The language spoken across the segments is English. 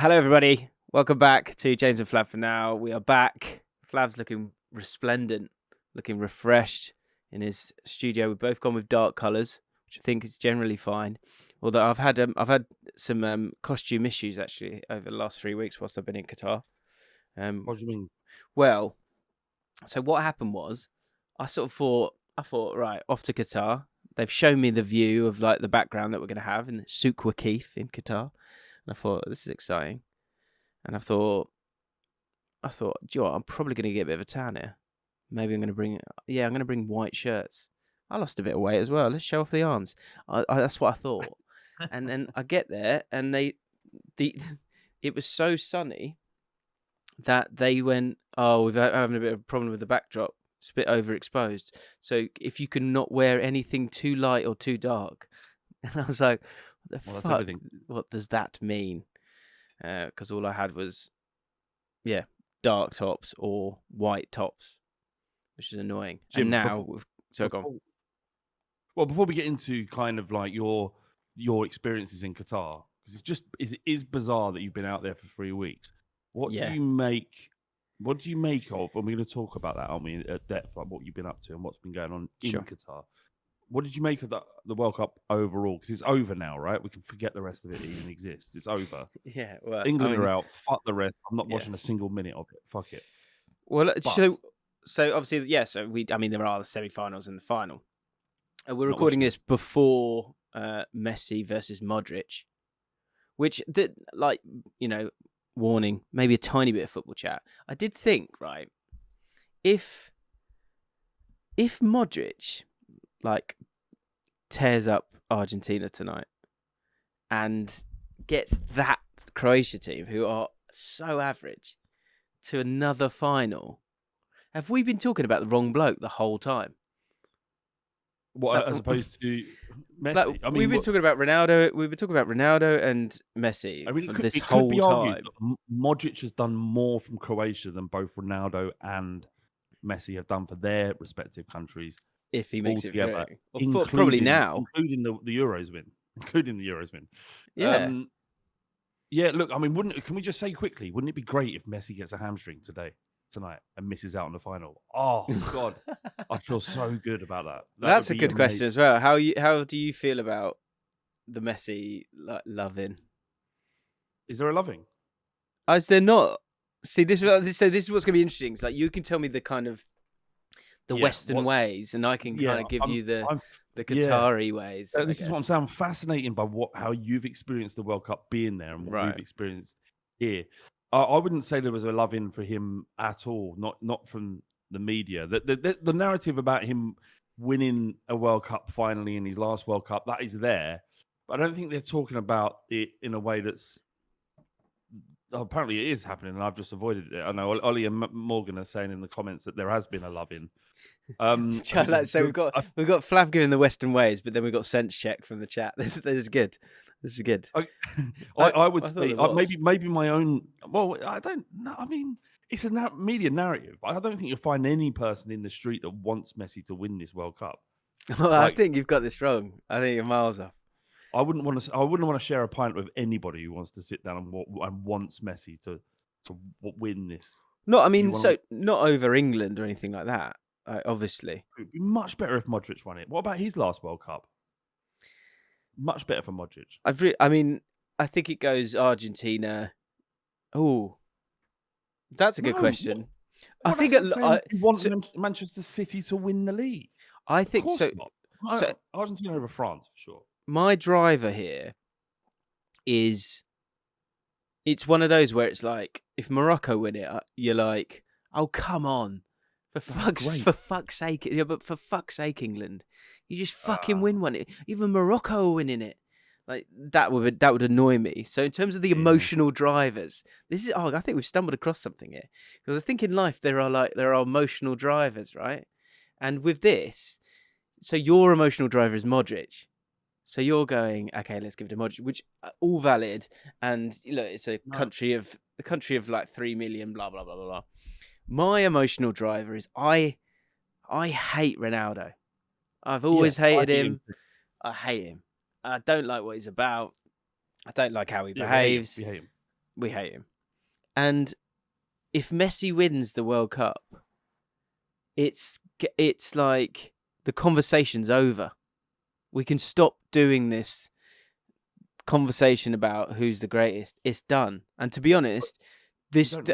Hello, everybody. Welcome back to James and Flav for now. We are back. Flav's looking resplendent, looking refreshed in his studio. We've both gone with dark colours, which I think is generally fine. Although I've had some costume issues actually over the last 3 weeks whilst I've been in Qatar. What do you mean? Well, so what happened was I thought, right, off to Qatar. They've shown me the view of like the background that we're going to have in the Souk Waqif in Qatar. And I thought, this is exciting. And I thought, do you know what? I'm probably going to get a bit of a tan here. Maybe I'm going to bring white shirts. I lost a bit of weight as well. Let's show off the arms. That's what I thought. And then I get there and it was so sunny that they went, we're having a bit of a problem with the backdrop. It's a bit overexposed. So if you can not wear anything too light or too dark. And I was like, what the fuck? That's everything. What does that mean? Because all I had was, dark tops or white tops, which is annoying. Jim, and now, before we get into kind of like your experiences in Qatar, because it is bizarre that you've been out there for 3 weeks. What do you make of? And we're going to talk about that, aren't we, at depth, like what you've been up to and what's been going on in Qatar. What did you make of the World Cup overall? Because it's over now, right? We can forget the rest of it even exists. It's over. Yeah. Well, England are out. Fuck the rest. I'm not watching a single minute of it. Fuck it. Well, so obviously, there are the semi-finals and the final. We're recording this before Messi versus Modric, which warning, maybe a tiny bit of football chat. I did think, right, if Modric tears up Argentina tonight and gets that Croatia team, who are so average, to another final, have we been talking about the wrong bloke the whole time? What, as opposed to Messi? We've been talking about Ronaldo. We've been talking about Ronaldo and Messi for this whole time. Modric has done more from Croatia than both Ronaldo and Messi have done for their respective countries. If he makes together, it probably now, including the Euros win, Yeah. Look, I mean, can we just say quickly? Wouldn't it be great if Messi gets a hamstring tonight, and misses out on the final? Oh God, I feel so good about that. That's a good question as well. How do you feel about the Messi loving? Is there a loving? Is there not? See, this is what's going to be interesting. It's like you can tell me the kind of the Western ways, and I can kind of give you the Qatari ways. This is what I'm saying. I'm fascinated by how you've experienced the World Cup being there and what we've experienced here. I wouldn't say there was a love-in for him at all, not from the media. The narrative about him winning a World Cup finally in his last World Cup, that is there. But I don't think they're talking about it in a way that's... Apparently it is happening, and I've just avoided it. I know Ollie and Morgan are saying in the comments that there has been a love-in. So we've got Flav giving the Western ways, but then we've got sense check from the chat. This is good. This is good. I would say maybe my own. Well, I don't know. I mean, it's a media narrative. I don't think you'll find any person in the street that wants Messi to win this World Cup. Well, I think you've got this wrong. I think you're miles off. I wouldn't want to share a pint with anybody who wants to sit down and wants Messi to win this. No, I mean, not over England or anything like that. Obviously, it'd be much better if Modric won it. What about his last World Cup? Much better for Modric. I think it goes Argentina. Oh, that's a good question. I think you want Manchester City to win the league. I think so. Argentina over France for sure. My driver here is, it's one of those where it's like, if Morocco win it, you're like, oh, come on. For fuck's sake. Yeah, but for fuck's sake, England. You just fucking win one. Even Morocco are winning it. Like, that would annoy me. So in terms of the emotional drivers, I think we've stumbled across something here. Because I think in life there are emotional drivers, right? And with this, so your emotional driver is Modric. So you're going, okay, let's give it to Modric, which all valid. And look, it's a country of like 3 million, blah, blah, blah, blah, blah. My emotional driver is I hate Ronaldo. I've always hated him. I hate him. I don't like what he's about. I don't like how he behaves. You hate him. We hate him. And if Messi wins the World Cup, it's like the conversation's over. We can stop doing this conversation about who's the greatest. It's done. And to be honest,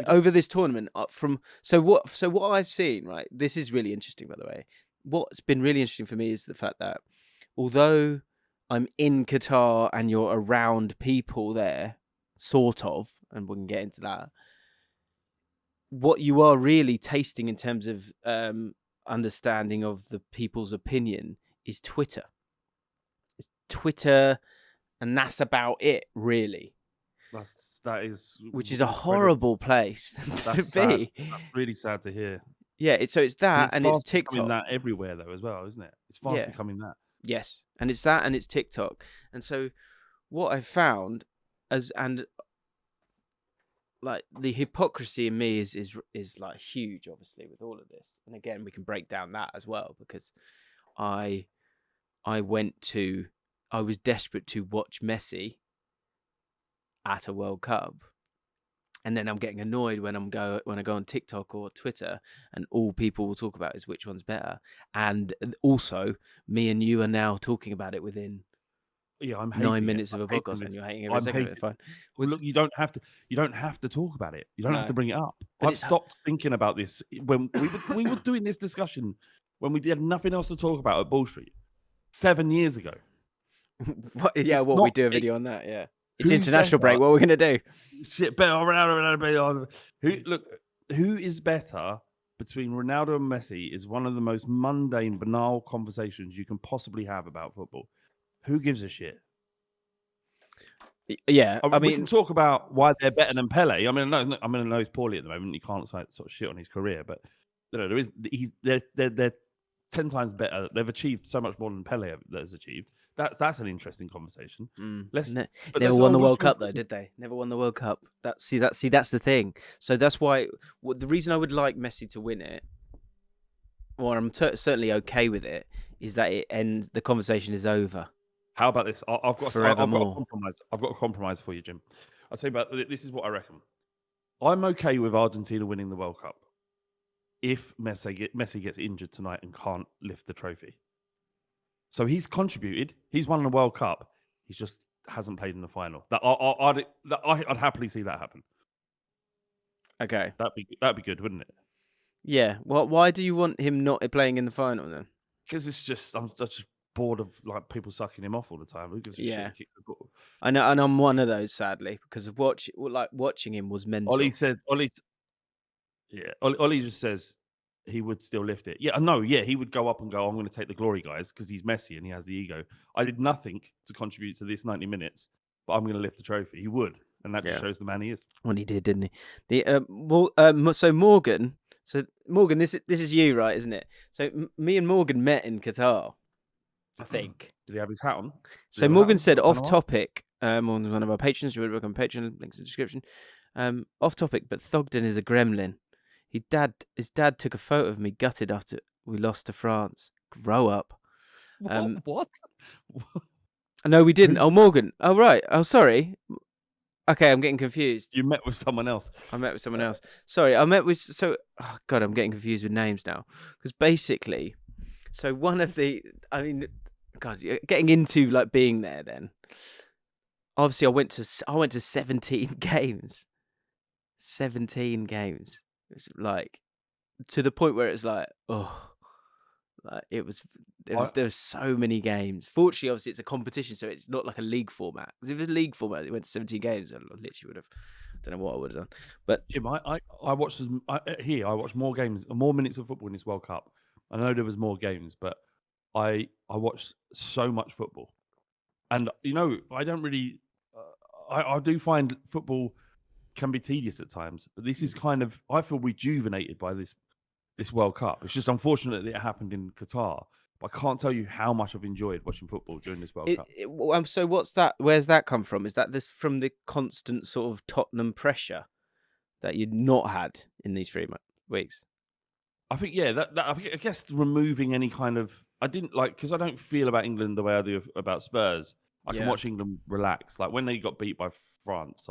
over this tournament, what I've seen, right? This is really interesting, by the way. What's been really interesting for me is the fact that although I'm in Qatar and you're around people there, sort of, and we can get into that, what you are really tasting in terms of understanding of the people's opinion is Twitter. It's Twitter, and that's about it, really. Which is a horrible place to be. That's really sad to hear. Yeah, it's that, and it's TikTok. Becoming that everywhere, though, as well, isn't it? It's fast becoming that. Yes, and it's that, and it's TikTok. And so, what I found like the hypocrisy in me is like huge, obviously, with all of this. And again, we can break down that as well, because I was desperate to watch Messi at a World Cup, and then I'm getting annoyed when I go on TikTok or Twitter, and all people will talk about is which one's better. And also, me and you are now talking about it within 9 minutes of a podcast, and you're hating every second of it. Fine. Well, look, you don't have to talk about it. You don't have to bring it up. I've stopped thinking about this when we were doing this discussion when we had nothing else to talk about at Ball Street 7 years ago. We do a video on that. Yeah, it's international break. What are we gonna do? Shit, better Ronaldo. Who is better between Ronaldo and Messi is one of the most mundane, banal conversations you can possibly have about football. Who gives a shit? Yeah, I mean, we can talk about why they're better than Pele. I mean, I know he's poorly at the moment. You can't sort of shit on his career, but they're 10 times better. They've achieved so much more than Pele has achieved. That's an interesting conversation. Never won the World Cup, though, did they? Never won the World Cup. That's the thing. So that's why the reason I would like Messi to win it, or I'm certainly okay with it, is that the conversation is over. How about this? I've got a compromise. I've got a compromise for you, Jim. I'll tell you about this. Is what I reckon. I'm okay with Argentina winning the World Cup if Messi gets injured tonight and can't lift the trophy. So he's contributed. He's won the World Cup. He just hasn't played in the final. I'd happily see that happen. Okay, that'd be good, wouldn't it? Yeah. Well, why do you want him not playing in the final then? Because I'm just bored of like people sucking him off all the time. I know, and I'm one of those, sadly, because watching him was mental. Ollie just says he would still lift it. Yeah, no, yeah, he would go up and go, I'm going to take the glory, guys, because he's Messi and he has the ego. I did nothing to contribute to this 90 minutes, but I'm going to lift the trophy. He would, and that just shows the man he is. Well, he did, didn't he? So Morgan, this is you, right, isn't it? So me and Morgan met in Qatar, I think. Did he have his hat on? So Morgan said, off topic, Morgan's one of our patrons. You would work on Patreon, links in the description. Off topic, but Thogden is a gremlin. His dad took a photo of me gutted after we lost to France. Grow up. What? No, we didn't. Oh, Morgan. Oh, right. Oh, sorry. Okay, I'm getting confused. You met with someone else. I met with someone else. Sorry, I met with... Oh, God, I'm getting confused with names now. Because basically... So one of the... I mean... God, getting into, like, being there then. Obviously, I went to 17 games. 17 games. It was, like... To the point where it's like... Oh... Like there was so many games. Fortunately, obviously, it's a competition, so it's not like a league format. Because if it was a league format, it went to 17 games, I literally would have. I don't know what I would have done. But Jim, I watched I watched more games, more minutes of football in this World Cup. I know there was more games, but I watched so much football, and I don't really. I do find football can be tedious at times, but this is kind of I feel rejuvenated by this World Cup. It's just unfortunate that it happened in Qatar. But I can't tell you how much I've enjoyed watching football during this World Cup. So what's that? Where's that come from? Is that this from the constant sort of Tottenham pressure that you'd not had in these 3 weeks? I think, I guess removing any kind of... I didn't like... Because I don't feel about England the way I do about Spurs. I can watch England relax. Like when they got beat by France,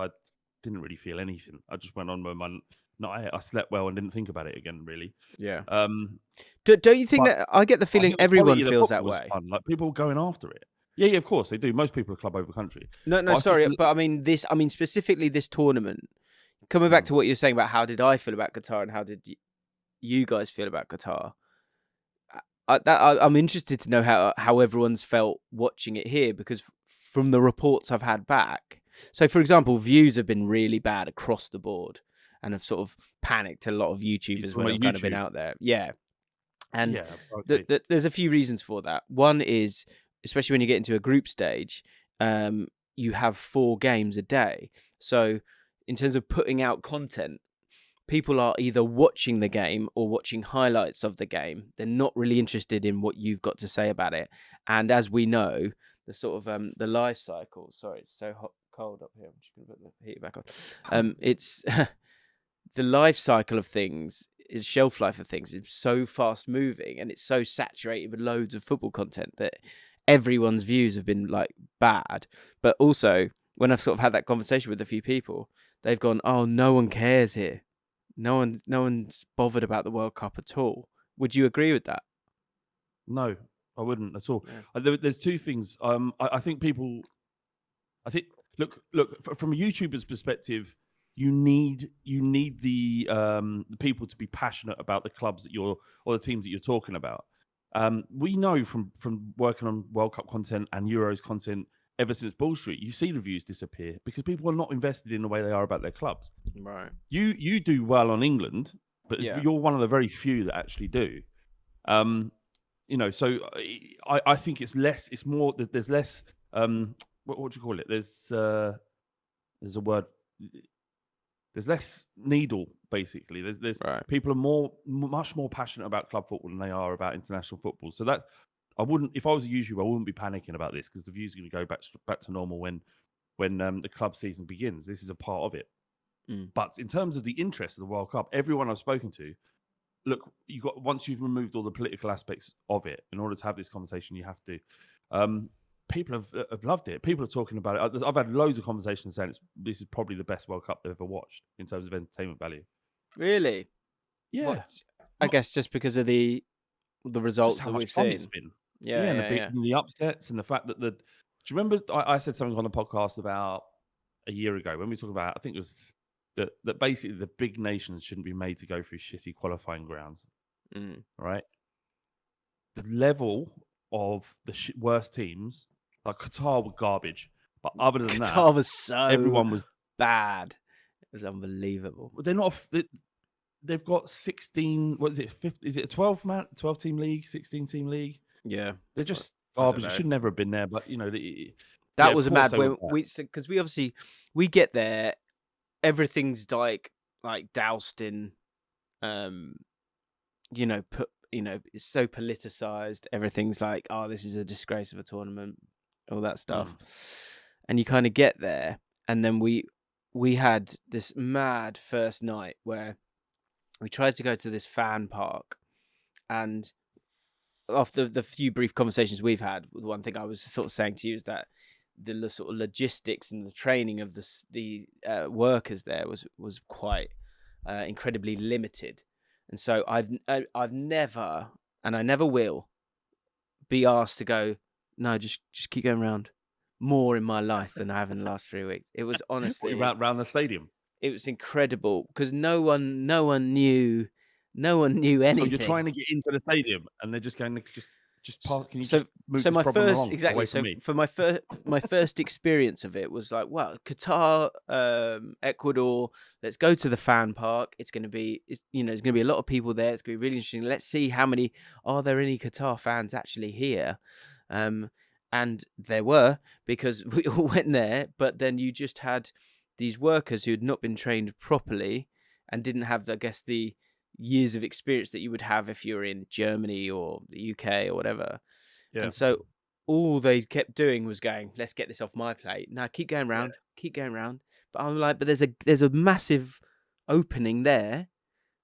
didn't really feel anything. I just went on with my night. I slept well and didn't think about it again, really. Yeah. Um, Don't you think but that I get the I feeling think the everyone quality of the feels that football was way? fun. Like people were going after it. Yeah, of course they do. Most people are club over country. No, sorry, but I mean specifically this tournament. Coming back to what you're saying about how did I feel about Qatar and how did you guys feel about Qatar? I'm interested to know how everyone's felt watching it here, because from the reports I've had back. So, for example, views have been really bad across the board and have sort of panicked a lot of YouTubers when I've kind of been out there. Yeah. And there's a few reasons for that. One is, especially when you get into a group stage, you have 4 games a day. So in terms of putting out content, people are either watching the game or watching highlights of the game. They're not really interested in what you've got to say about it. And as we know, the sort of the life cycle. Sorry, it's so cold up here. I'm just going to put the heat back on. It's the life cycle of things, is shelf life of things, is so fast moving and it's so saturated with loads of football content that everyone's views have been like bad. But also, when I've sort of had that conversation with a few people, they've gone, "Oh, no one cares here. No one's bothered about the World Cup at all." Would you agree with that? No, I wouldn't at all. Yeah. There's 2 things. I think people. I think look from a YouTuber's perspective, you need the people to be passionate about the clubs that you're or the teams that you're talking about. We know from working on World Cup content and Euros content ever since Ball Street, you see the views disappear because people are not invested in the way they are about their clubs. Right. You do well on England, but you're one of the very few that actually do. So I think it's less. It's more. There's less. What do you call it? There's a word. There's less needle, basically. There's people are much more passionate about club football than they are about international football. So that I wouldn't, if I was a YouTuber, I wouldn't be panicking about this because the views are going to go back to normal when the club season begins. This is a part of it. But in terms of the interest of the World Cup, everyone I've spoken to, look, once you've removed all the political aspects of it, in order to have this conversation, you have to. People have loved it. People are talking about it. I've had loads of conversations saying this is probably the best World Cup they've ever watched in terms of entertainment value. Really? Yeah. I guess just because of the results that we've seen. It's been. And the upsets and the fact that do you remember I said something on the podcast about a year ago when we talked about, I think it was that basically the big nations shouldn't be made to go through shitty qualifying grounds, right? The level of the worst teams, like Qatar, were garbage, but other than that, Qatar was so everyone was bad. It was unbelievable. They're not. They've got 16. What is it? 50, is it a 12 team league, 16 team league? Yeah, they're just garbage. It should never have been there, but that was a mad when because we get there. Everything's like doused in, it's so politicized. Everything's like, oh, this is a disgrace of a tournament, all that stuff. And you kind of get there, and then we had this mad first night where we tried to go to this fan park, and after the few brief conversations we've had, the one thing I was sort of saying to you is that the sort of logistics and the training of the workers there was quite incredibly limited, and so I've never, and I never will, be asked to go. No, just keep going around more in my life than I have in the last 3 weeks. It was honestly around the stadium. It was incredible because no one knew anything. So you're trying to get into the stadium, and they're just going to just pass. Can you just move so this my problem first along exactly away so from me? for my first experience of it was like, wow, Qatar, Ecuador, let's go to the fan park. There's going to be a lot of people there. It's going to be really interesting. Let's see are there any Qatar fans actually here? And there were, because we all went there, but then you just had these workers who had not been trained properly and didn't have, I guess, the years of experience that you would have if you were in Germany or the UK or whatever. Yeah. And so all they kept doing was going, let's get this off my plate. Now keep going round. But I'm like, but there's a massive opening there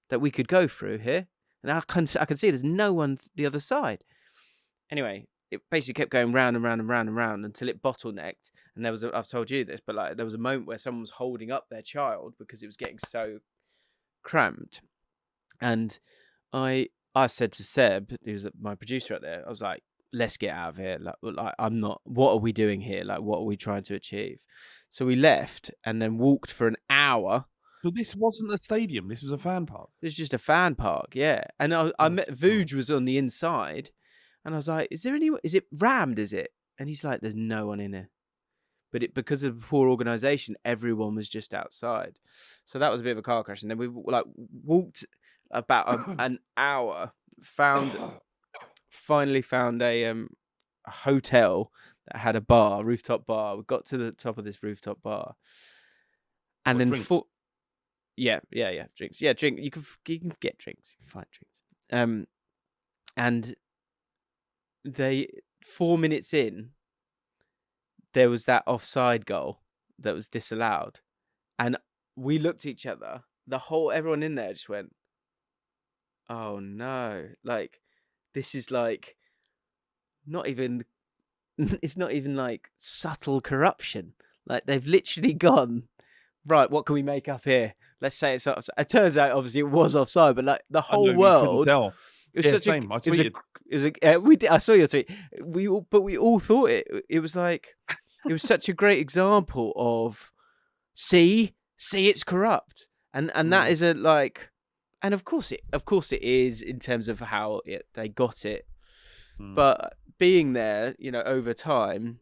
that we could go through here. And I can see there's no one the other side. Anyway, it basically kept going round and round and round and round until it bottlenecked. And there was, I've told you this, but like there was a moment where someone was holding up their child because it was getting so cramped. And I said to Seb, who's my producer out there, I was like, let's get out of here. Like I'm not, what are we doing here? Like, what are we trying to achieve? So we left and then walked for an hour. So this wasn't a stadium. This was a fan park. This is just a fan park, yeah. And I met Vuj was on the inside, and I was like, "Is there anyone? Is it rammed? Is it?" And he's like, "There's no one in here." But because of the poor organisation, everyone was just outside. So that was a bit of a car crash. And then we like walked about an hour, finally found a hotel that had a bar, rooftop bar. We got to the top of this rooftop bar, and then yeah, drinks. Yeah, drink. You can get drinks. You can find drinks. And 4 minutes in, there was that offside goal that was disallowed, and we looked at each other. Everyone in there just went, "Oh no!" Like this is like not even. It's not even like subtle corruption. Like they've literally gone. Right, what can we make up here? Let's say it's offside. It turns out, obviously, it was offside, but like the whole world, it was such same. I saw your tweet. We all thought it. It was like it was such a great example of see, it's corrupt, and that is and of course it is in terms of how they got it, but being there, over time.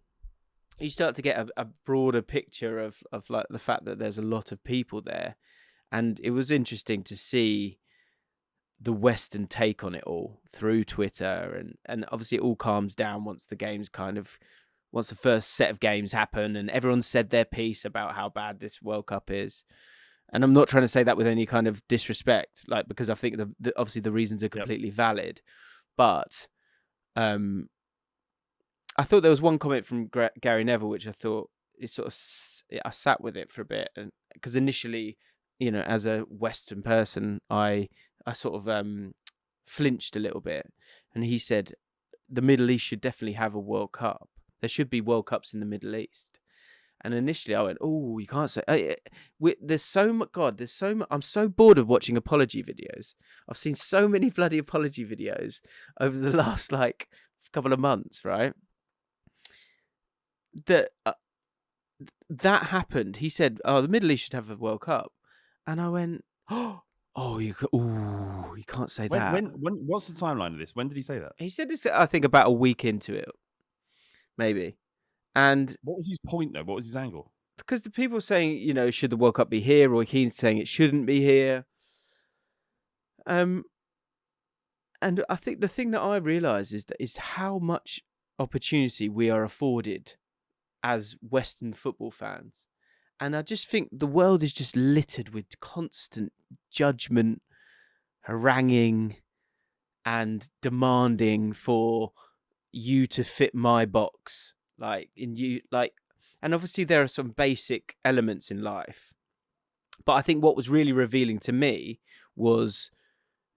You start to get a broader picture of like the fact that there's a lot of people there, and it was interesting to see the Western take on it all through Twitter, and obviously it all calms down once the first set of games happen and everyone said their piece about how bad this World Cup is. And I'm not trying to say that with any kind of disrespect, like because I think obviously the reasons are completely valid, but I thought there was one comment from Gary Neville, which I thought I sat with it for a bit, and because initially, as a Western person, I sort of flinched a little bit, and he said the Middle East should definitely have a World Cup. There should be World Cups in the Middle East. And initially, I went, "Oh, you can't say." There's so much. God, there's so much. I'm so bored of watching apology videos. I've seen so many bloody apology videos over the last couple of months, right? That happened. He said, "Oh, the Middle East should have a World Cup," and I went, "Oh, you can't say that." When? What's the timeline of this? When did he say that? He said this, I think, about a week into it, maybe. And what was his point, though? What was his angle? Because the people saying, should the World Cup be here? Roy Keane's saying it shouldn't be here. And I think the thing that I realise is how much opportunity we are afforded as Western football fans. And I just think the world is just littered with constant judgment, haranguing, and demanding for you to fit my box. And obviously there are some basic elements in life. But I think what was really revealing to me was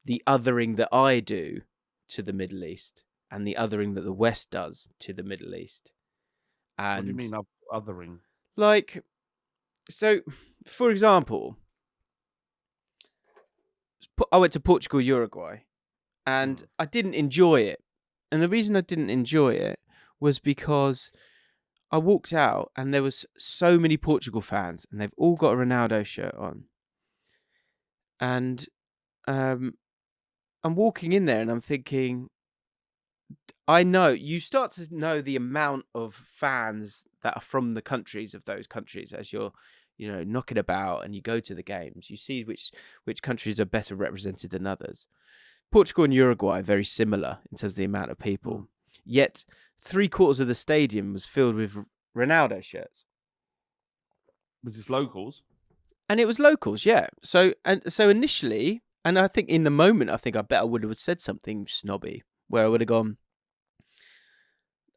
the othering that I do to the Middle East and the othering that the West does to the Middle East. And what do you mean othering? So, for example, I went to Portugal, Uruguay, and I didn't enjoy it. And the reason I didn't enjoy it was because I walked out and there was so many Portugal fans and they've all got a Ronaldo shirt on. And I'm walking in there and I'm thinking, you start to know the amount of fans that are from the countries of those countries as you're, knocking about and you go to the games. You see which countries are better represented than others. Portugal and Uruguay are very similar in terms of the amount of people. Yet 3/4 of the stadium was filled with Ronaldo shirts. Was this locals? And it was locals, yeah. So initially, and I think in the moment, I bet I would have said something snobby, where I would have gone,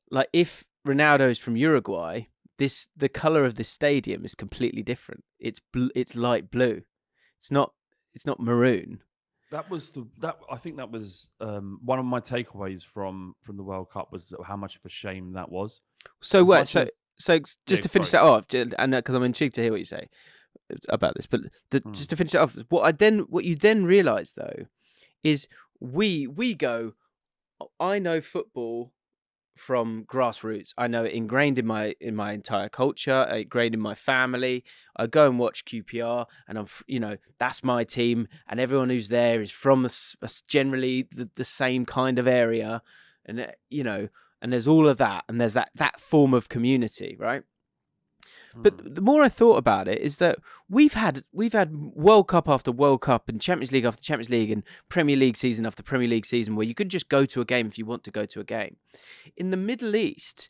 like, if Ronaldo's from Uruguay, the color of this stadium is completely different. It's light blue. It's not maroon. I think that was one of my takeaways from the World Cup was how much of a shame that was. So what? So just to finish that off, and because I'm intrigued to hear what you say about this, but just to finish it off, what you then realise though is we go. I know football from grassroots. I know it ingrained in my entire culture, ingrained in my family. I go and watch QPR, and that's my team, and everyone who's there is from generally the same kind of area, and and there's all of that, and there's that form of community, right? But the more I thought about it, is that we've had World Cup after World Cup and Champions League after Champions League and Premier League season after Premier League season where you could just go to a game if you want to go to a game. In the Middle East,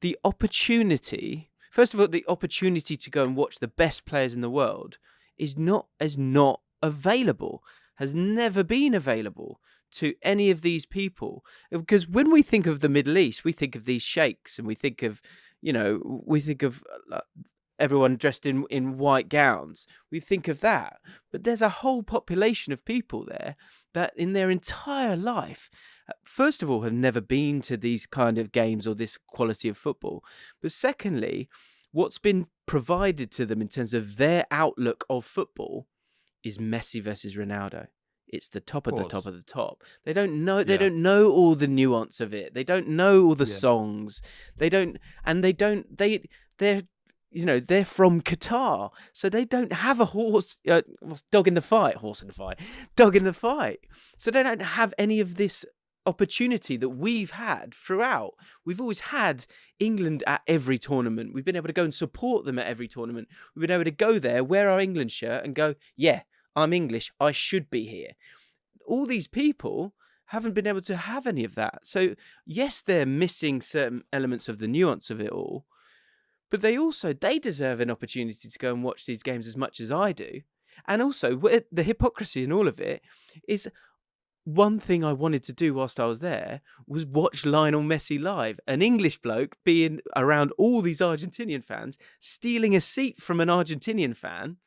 the opportunity, first of all, the opportunity to go and watch the best players in the world is not available, has never been available to any of these people. Because when we think of the Middle East, we think of these sheikhs and we think of everyone dressed in white gowns. We think of that. But there's a whole population of people there that in their entire life, first of all, have never been to these kind of games or this quality of football. But secondly, what's been provided to them in terms of their outlook of football is Messi versus Ronaldo. It's the top of the top of the top. They don't know. They don't know all the nuance of it. They don't know all the songs. They're from Qatar, so they don't have a dog in the fight. So they don't have any of this opportunity that we've had throughout. We've always had England at every tournament. We've been able to go and support them at every tournament. We've been able to go there, wear our England shirt, and go, yeah, I'm English, I should be here. All these people haven't been able to have any of that. So, yes, they're missing certain elements of the nuance of it all, but they deserve an opportunity to go and watch these games as much as I do. And also, the hypocrisy in all of it is one thing I wanted to do whilst I was there was watch Lionel Messi live. An English bloke being around all these Argentinian fans, stealing a seat from an Argentinian fan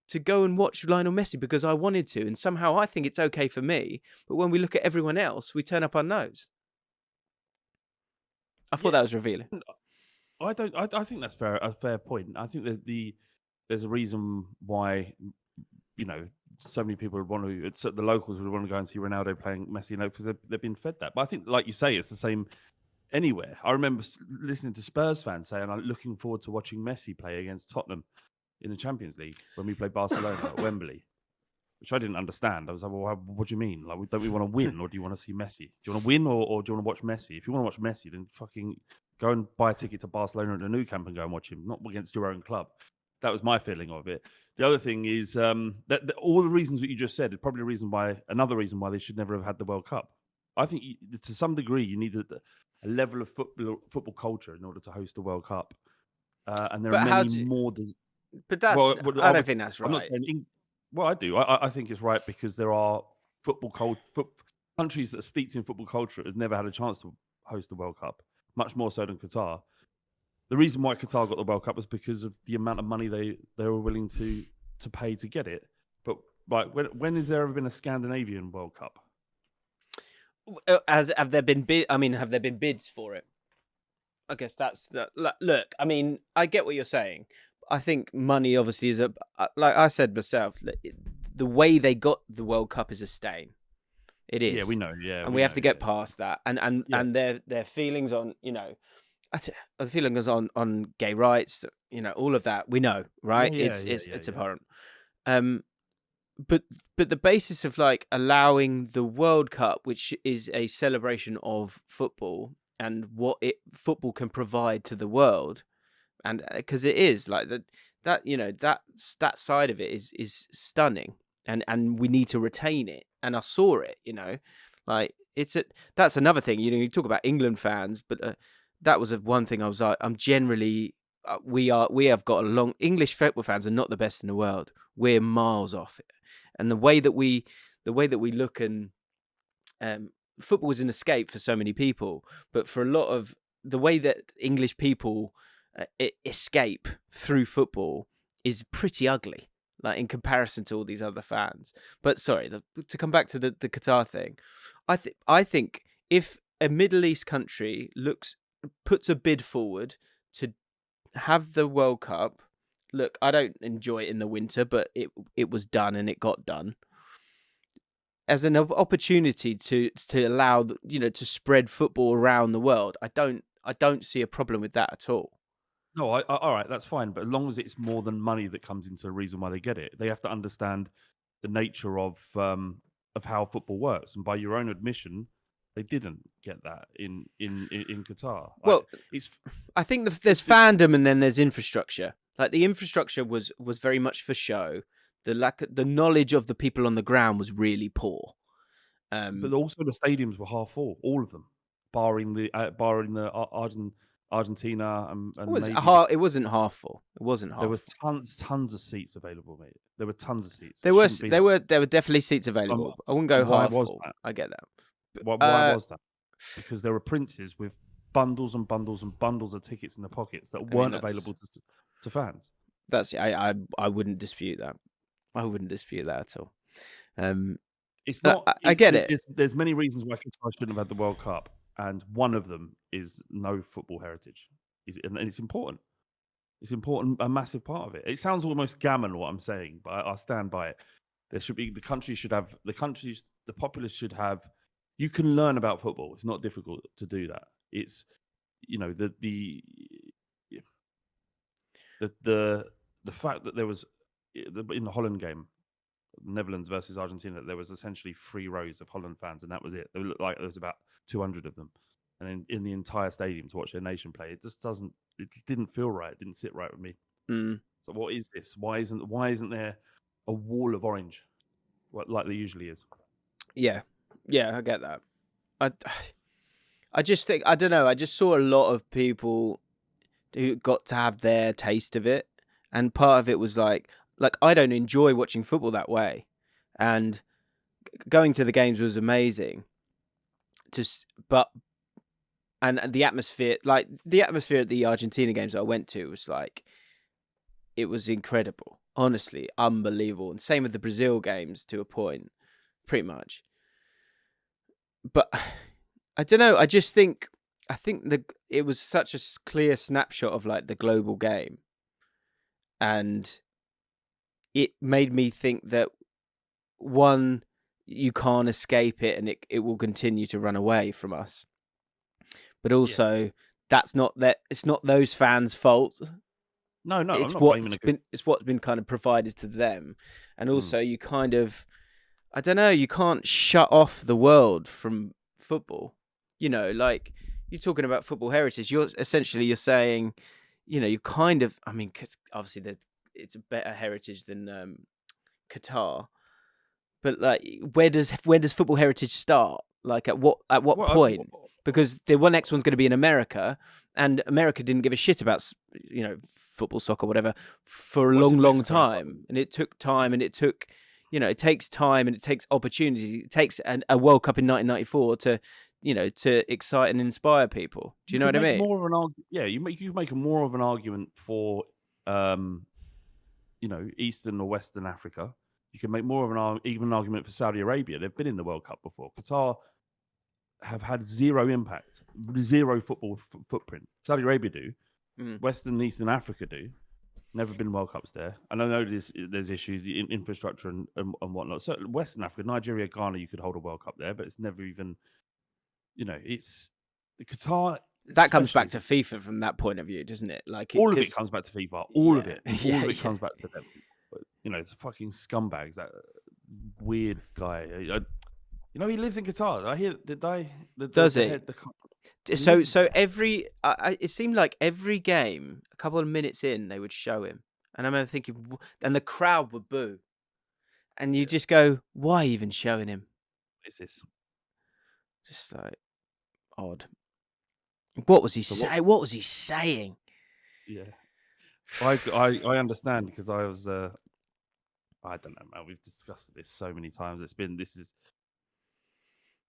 to go and watch Lionel Messi because I wanted to, and somehow I think it's okay for me, but when we look at everyone else, we turn up our nose. I thought that was revealing. I think that's a fair point. I think that there's a reason why, so many people would want to, the locals would want to go and see Ronaldo playing Messi, because they've been fed that. But I think, like you say, it's the same anywhere. I remember listening to Spurs fans saying, I'm looking forward to watching Messi play against Tottenham in the Champions League when we played Barcelona at Wembley, which I didn't understand. I was like, well, what do you mean? Like, don't we want to win, or do you want to see Messi? Do you want to win, or do you want to watch Messi? If you want to watch Messi, then fucking go and buy a ticket to Barcelona at the Nou Camp and go and watch him, not against your own club. That was my feeling of it. The other thing is that all the reasons that you just said is probably another reason why they should never have had the World Cup. I think to some degree you need a level of football culture in order to host the World Cup, and there are many more. But that's I don't think that's right. I'm not saying. Well, I do. I think it's right because there are countries that are steeped in football culture has never had a chance to host the World Cup, much more so than Qatar. The reason why Qatar got the World Cup was because of the amount of money they were willing to pay to get it. But like, when has there ever been a Scandinavian World Cup? Have there been bids for it? I guess that's look. I mean, I get what you're saying. I think money obviously is like I said myself. The way they got the World Cup is a stain. It is. Yeah, we know. Yeah, and we have to get past that. And their feelings on the feelings on gay rights. All of that we know, right? It's abhorrent. But the basis of like allowing the World Cup, which is a celebration of football and what football can provide to the world. And because it is like that side of it is stunning, and we need to retain it. And I saw it, like that's another thing. You talk about England fans, but that was one thing I was like, I'm generally we have got a long English football fans are not the best in the world. We're miles off it, and the way that we look and football is an escape for so many people, but for a lot of the way that English people escape through football is pretty ugly. like in comparison to all these other fans. But sorry, to come back to the Qatar thing, I think if a Middle East country puts a bid forward to have the World Cup, look, I don't enjoy it in the winter, but it was done and it got done as an opportunity to allow to spread football around the world. I don't see a problem with that at all. No, all right, that's fine. But as long as it's more than money that comes into the reason why they get it, they have to understand the nature of how football works. And by your own admission, they didn't get that in Qatar. Well, I think there's fandom and then there's infrastructure. Like the infrastructure was very much for show. The knowledge of the people on the ground was really poor. But also the stadiums were half full, all of them, barring the Argentina and maybe... It wasn't half full. It wasn't half. There was tons of seats available, mate. There were tons of seats. There were definitely seats available. I wouldn't go half full. I get that. Why was that? Because there were princes with bundles and bundles and bundles of tickets in their pockets that weren't available to fans. I wouldn't dispute that. I wouldn't dispute that at all. It's not. I get it. There's many reasons why Qatar shouldn't have had the World Cup, and one of them is no football heritage, and it's important. It's important, a massive part of it. It sounds almost gammon what I'm saying, but I stand by it. There should be the populace should have. You can learn about football. It's not difficult to do that. It's the fact that there was in the Holland game, Netherlands versus Argentina, there was essentially 3 rows of Holland fans, and that was it. It looked like there was about 200 of them, and in the entire stadium to watch their nation play, it just doesn't. It didn't feel right. It didn't sit right with me. So what is this? Why isn't there a wall of orange, like there usually is? Yeah, I get that. I just think, I don't know. I just saw a lot of people who got to have their taste of it, and part of it was like I don't enjoy watching football that way, and going to the games was amazing. And the atmosphere, like the atmosphere at the Argentina games that I went to, was like, it was incredible. Honestly, unbelievable. And same with the Brazil games to a point, pretty much. But I don't know. I think it was such a clear snapshot of like the global game, and it made me think that one, you can't escape it, and it will continue to run away from us. But also, it's not those fans' fault. No, it's what's been kind of provided to them, and also you kind of, I don't know, you can't shut off the world from football. Like you're talking about football heritage. You're saying, you kind of, I mean, obviously it's a better heritage than Qatar, but like, where does football heritage start? Like at what point? Because the next one's going to be in America, and America didn't give a shit about football, soccer, whatever, for a long time, and it took time, and it took, it takes time, and it takes opportunity. It takes a World Cup in 1994 to excite and inspire people. Do you know what I mean? More of an you make more of an argument for Eastern or Western Africa. You can make more of an argument for Saudi Arabia. They've been in the World Cup before. Qatar have had zero impact, zero football footprint. Saudi Arabia do. Western and Eastern Africa do. Never been World Cups there. And I know there's issues in infrastructure and whatnot. So Western Africa, Nigeria, Ghana, you could hold a World Cup there, but it's never even, it's the Qatar. That comes back to FIFA from that point of view, doesn't it? Like all of it comes back to FIFA. All of it. All of it comes back to them. But, it's fucking scumbags. That weird guy. He lives in Qatar. I hear. Does he? So every, it seemed like every game, a couple of minutes in, they would show him, and I remember thinking, and the crowd would boo, and you just go, why even showing him? What is this? Just like odd. What was he saying? What was he saying? Yeah, I understand, because I was. I don't know, man. We've discussed this so many times.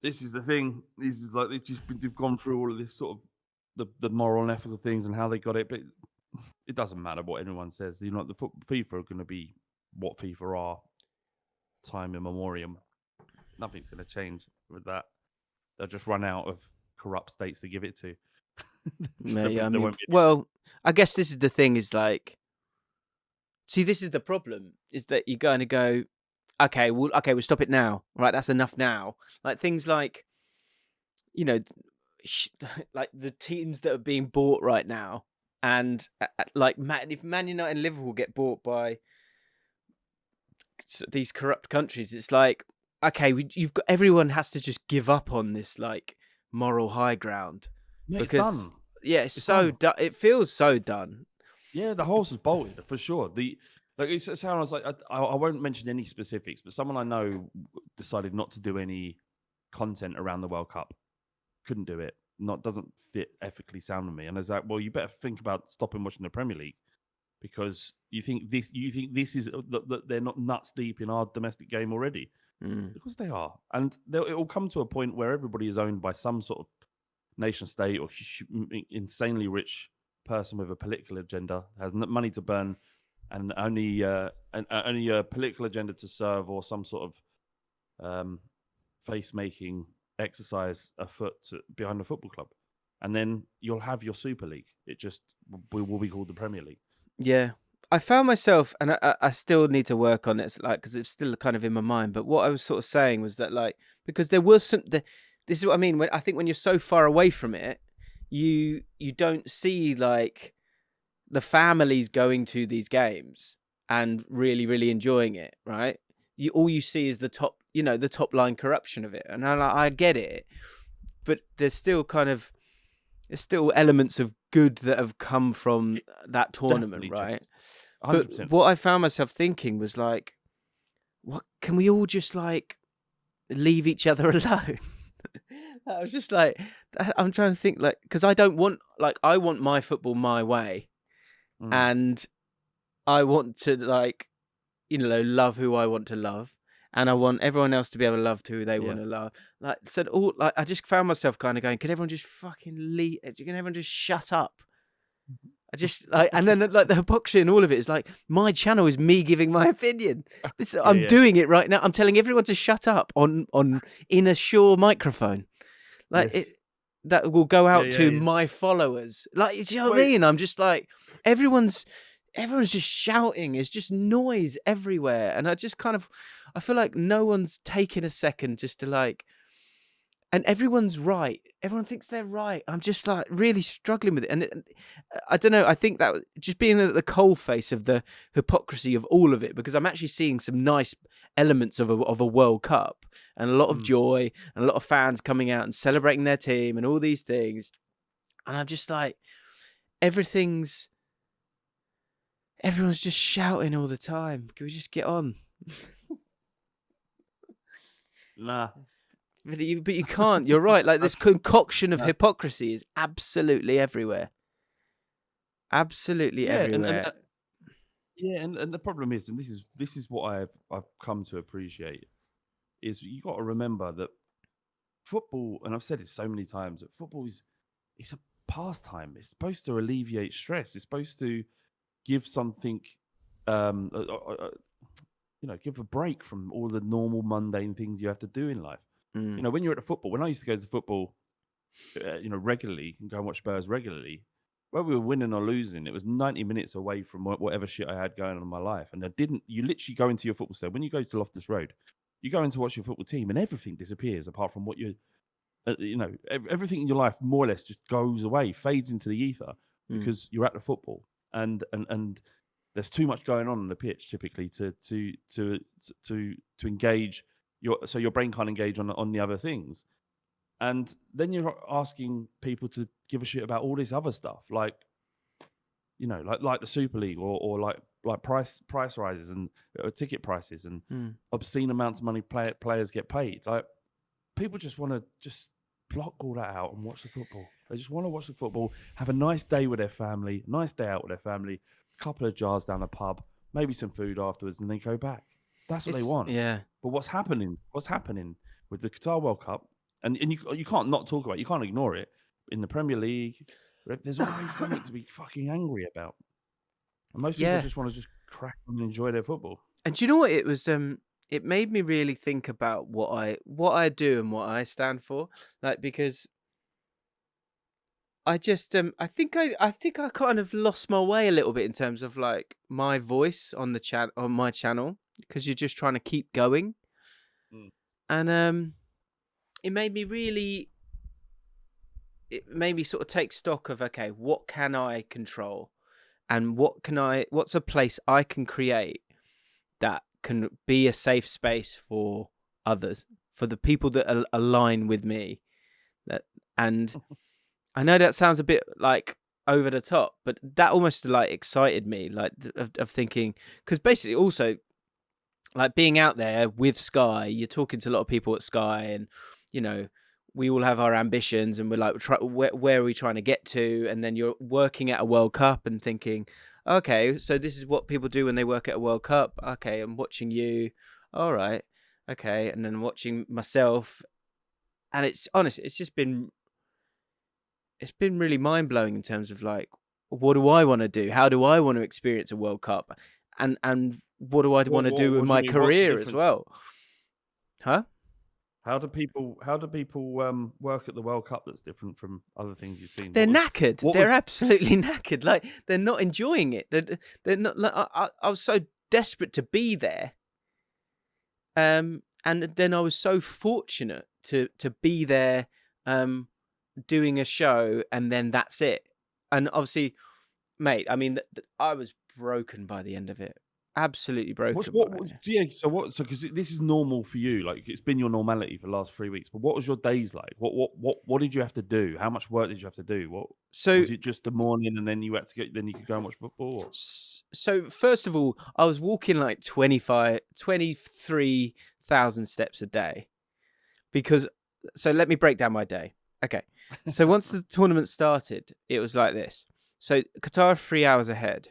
This is the thing. This is like they've gone through all of this sort of the moral and ethical things and how they got it, but it doesn't matter what anyone says. The FIFA are going to be what FIFA are, time immemorial. Nothing's going to change with that. They'll just run out of corrupt states to give it to. Well, I guess this is the thing, is like, see, this is the problem, is that you're going to go, okay, we'll stop it now. Right, that's enough now. Like things like, you know, like the teams that are being bought right now, and like if Man United and Liverpool get bought by these corrupt countries, it's like, okay, everyone has to just give up on this like moral high ground, because it's done. Yeah, it's so done. It feels so done. Yeah, the horse was bolted for sure. It sounds like I won't mention any specifics, but someone I know decided not to do any content around the World Cup. Couldn't do it. Doesn't fit ethically sound with me. And I was like, well, you better think about stopping watching the Premier League, because you think this is that they're not nuts deep in our domestic game already, because they are, and it will come to a point where everybody is owned by some sort of nation state or insanely rich person with a political agenda, has money to burn, and only a political agenda to serve, or some sort of face making exercise afoot behind a football club, and then you'll have your Super League. It just will be called the Premier League. Yeah, I found myself, and I still need to work on it, like, because it's still kind of in my mind. But what I was sort of saying was that, like, because there was this is what I mean. I think when you're so far away from it, you don't see like the families going to these games and really, really enjoying it, right? All you see is the top line corruption of it, and I get it, but there's still elements of good that have come from that tournament, definitely, right? 100%. But what I found myself thinking was like, what can we all just like leave each other alone? I was just like, I'm trying to think, like, because I want my football my way, and I want to, like, love who I want to love, and I want everyone else to be able to love who they want to love. Like, so I just found myself kind of going, can everyone just fucking leave? Can everyone just shut up? I just like, and then like the hypocrisy and all of it is like, my channel is me giving my opinion. I'm doing it right now. I'm telling everyone to shut up on in a Shure microphone, like that will go out to my followers. Like, do you know what I mean? I'm just like, everyone's just shouting. It's just noise everywhere, and I feel like no one's taking a second just to like. And everyone's right. Everyone thinks they're right. I'm just like really struggling with it. And I don't know. I think that just being at the coalface of the hypocrisy of all of it, because I'm actually seeing some nice elements of a World Cup, and a lot of joy, and a lot of fans coming out and celebrating their team and all these things. And I'm just like, everyone's just shouting all the time. Can we just get on? Nah. But you can't. You're right. Like, this concoction of hypocrisy is absolutely everywhere. Absolutely everywhere. And the problem is, and this is what I've come to appreciate, is you got to remember that football, and I've said it so many times, that football it's a pastime. It's supposed to alleviate stress. It's supposed to give something, give a break from all the normal mundane things you have to do in life. When you're at the football, when I used to go to football, regularly, and go and watch Spurs regularly, whether we were winning or losing, it was 90 minutes away from whatever shit I had going on in my life. And you literally go into your football stadium. When you go to Loftus Road, you go in to watch your football team, and everything disappears apart from what everything in your life more or less just goes away, fades into the ether, because you're at the football. And there's too much going on the pitch typically to engage. Your brain can't engage on the other things, and then you're asking people to give a shit about all this other stuff, like the Super League, or like price rises and ticket prices and obscene amounts of money players get paid. Like, people just want to just block all that out and watch the football. They just want to watch the football, have a nice day with their family, nice day out with their family, a couple of jars down the pub, maybe some food afterwards, and then go back. That's what they want. Yeah. But what's happening with the Qatar World Cup, and you can't not talk about it, you can't ignore it, in the Premier League, there's always something to be fucking angry about. And most people just want to just crack on and enjoy their football. And do you know what it was? It made me really think about what I do and what I stand for. Like, because I just I think I kind of lost my way a little bit in terms of like my voice on the on my channel, because you're just trying to keep going. Mm. And it made me sort of take stock of, okay, what can I control, and what's a place I can create that can be a safe space for others, for the people that align with me. And I know that sounds a bit like over the top, but that almost like excited me, like of thinking, because basically also like being out there with Sky, you're talking to a lot of people at Sky, and you know, we all have our ambitions, and we're like, where are we trying to get to? And then you're working at a World Cup and thinking, okay, so this is what people do when they work at a World Cup. Okay, I'm watching you. All right. Okay. And then watching myself. And it's honestly, it's been really mind blowing in terms of like, what do I want to do? How do I want to experience a World Cup? And what do I want to do with my career as well? Huh? How do people work at the World Cup that's different from other things you've seen? They're knackered. They're absolutely knackered. Like, they're not enjoying it. They're not. Like, I was so desperate to be there. And then I was so fortunate to be there, doing a show, and then that's it. And obviously, mate, I mean, I was broken by the end of it. Absolutely broken. So because this is normal for you, like it's been your normality for the last 3 weeks. But what was your days like? What did you have to do? How much work did you have to do? So was it just the morning, and then you had to then you could go and watch football? Or? So first of all, I was walking like 23,000 steps a day, because. So let me break down my day. Okay. So once the tournament started, it was like this. So Qatar are 3 hours ahead,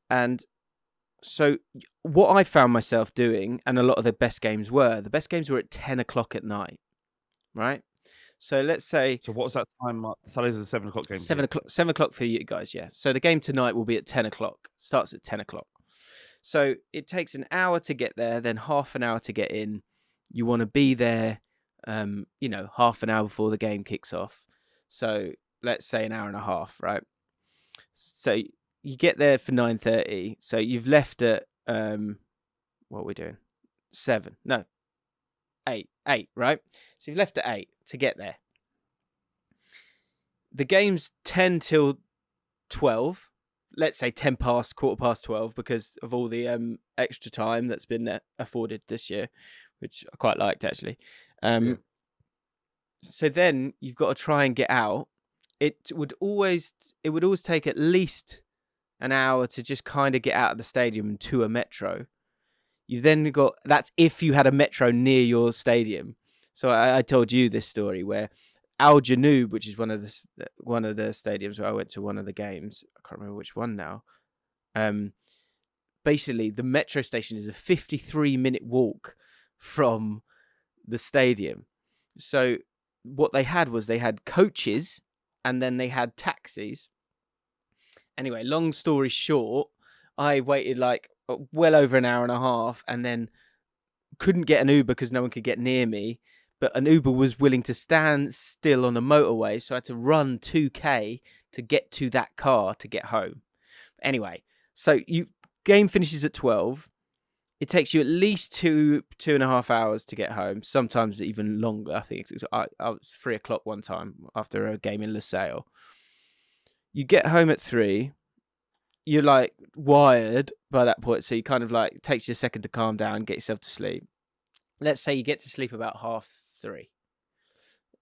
and so what I found myself doing, and a lot of the best games were at 10 o'clock at night, right? So let's say. So what's that time? Saturday's a 7 o'clock game. 7 o'clock for you guys, yeah. So the game tonight will be at 10 o'clock. Starts at 10 o'clock. So it takes an hour to get there, then half an hour to get in. You want to be there, half an hour before the game kicks off. So let's say an hour and a half, right? So you get there for 9:30. So you've left at what are we doing? 7? No, 8, right? So you've left at 8 to get there. The game's 10 till 12. Let's say 10 past, quarter past 12, because of all the extra time that's been afforded this year, which I quite liked actually. So then you've got to try and get out. It would always take at least an hour to just kind of get out of the stadium to a metro. You've then got, that's if you had a metro near your stadium. So I told you this story where Al Janoub, which is one of the stadiums where I went to one of the games, I can't remember which one now. Basically, the metro station is a 53-minute walk from the stadium. So what they had was they had coaches, and then they had taxis. Anyway, long story short, I waited like well over an hour and a half, and then couldn't get an Uber because no one could get near me. But an Uber was willing to stand still on the motorway, so I had to run 2K to get to that car to get home. Anyway, so game finishes at 12. It takes you at least 2.5 hours to get home, sometimes even longer. I think I was 3 o'clock one time after a game in Lusail. You get home at 3. You're like wired by that point, so you kind of like, it takes you a second to calm down, get yourself to sleep. Let's say you get to sleep about 3:30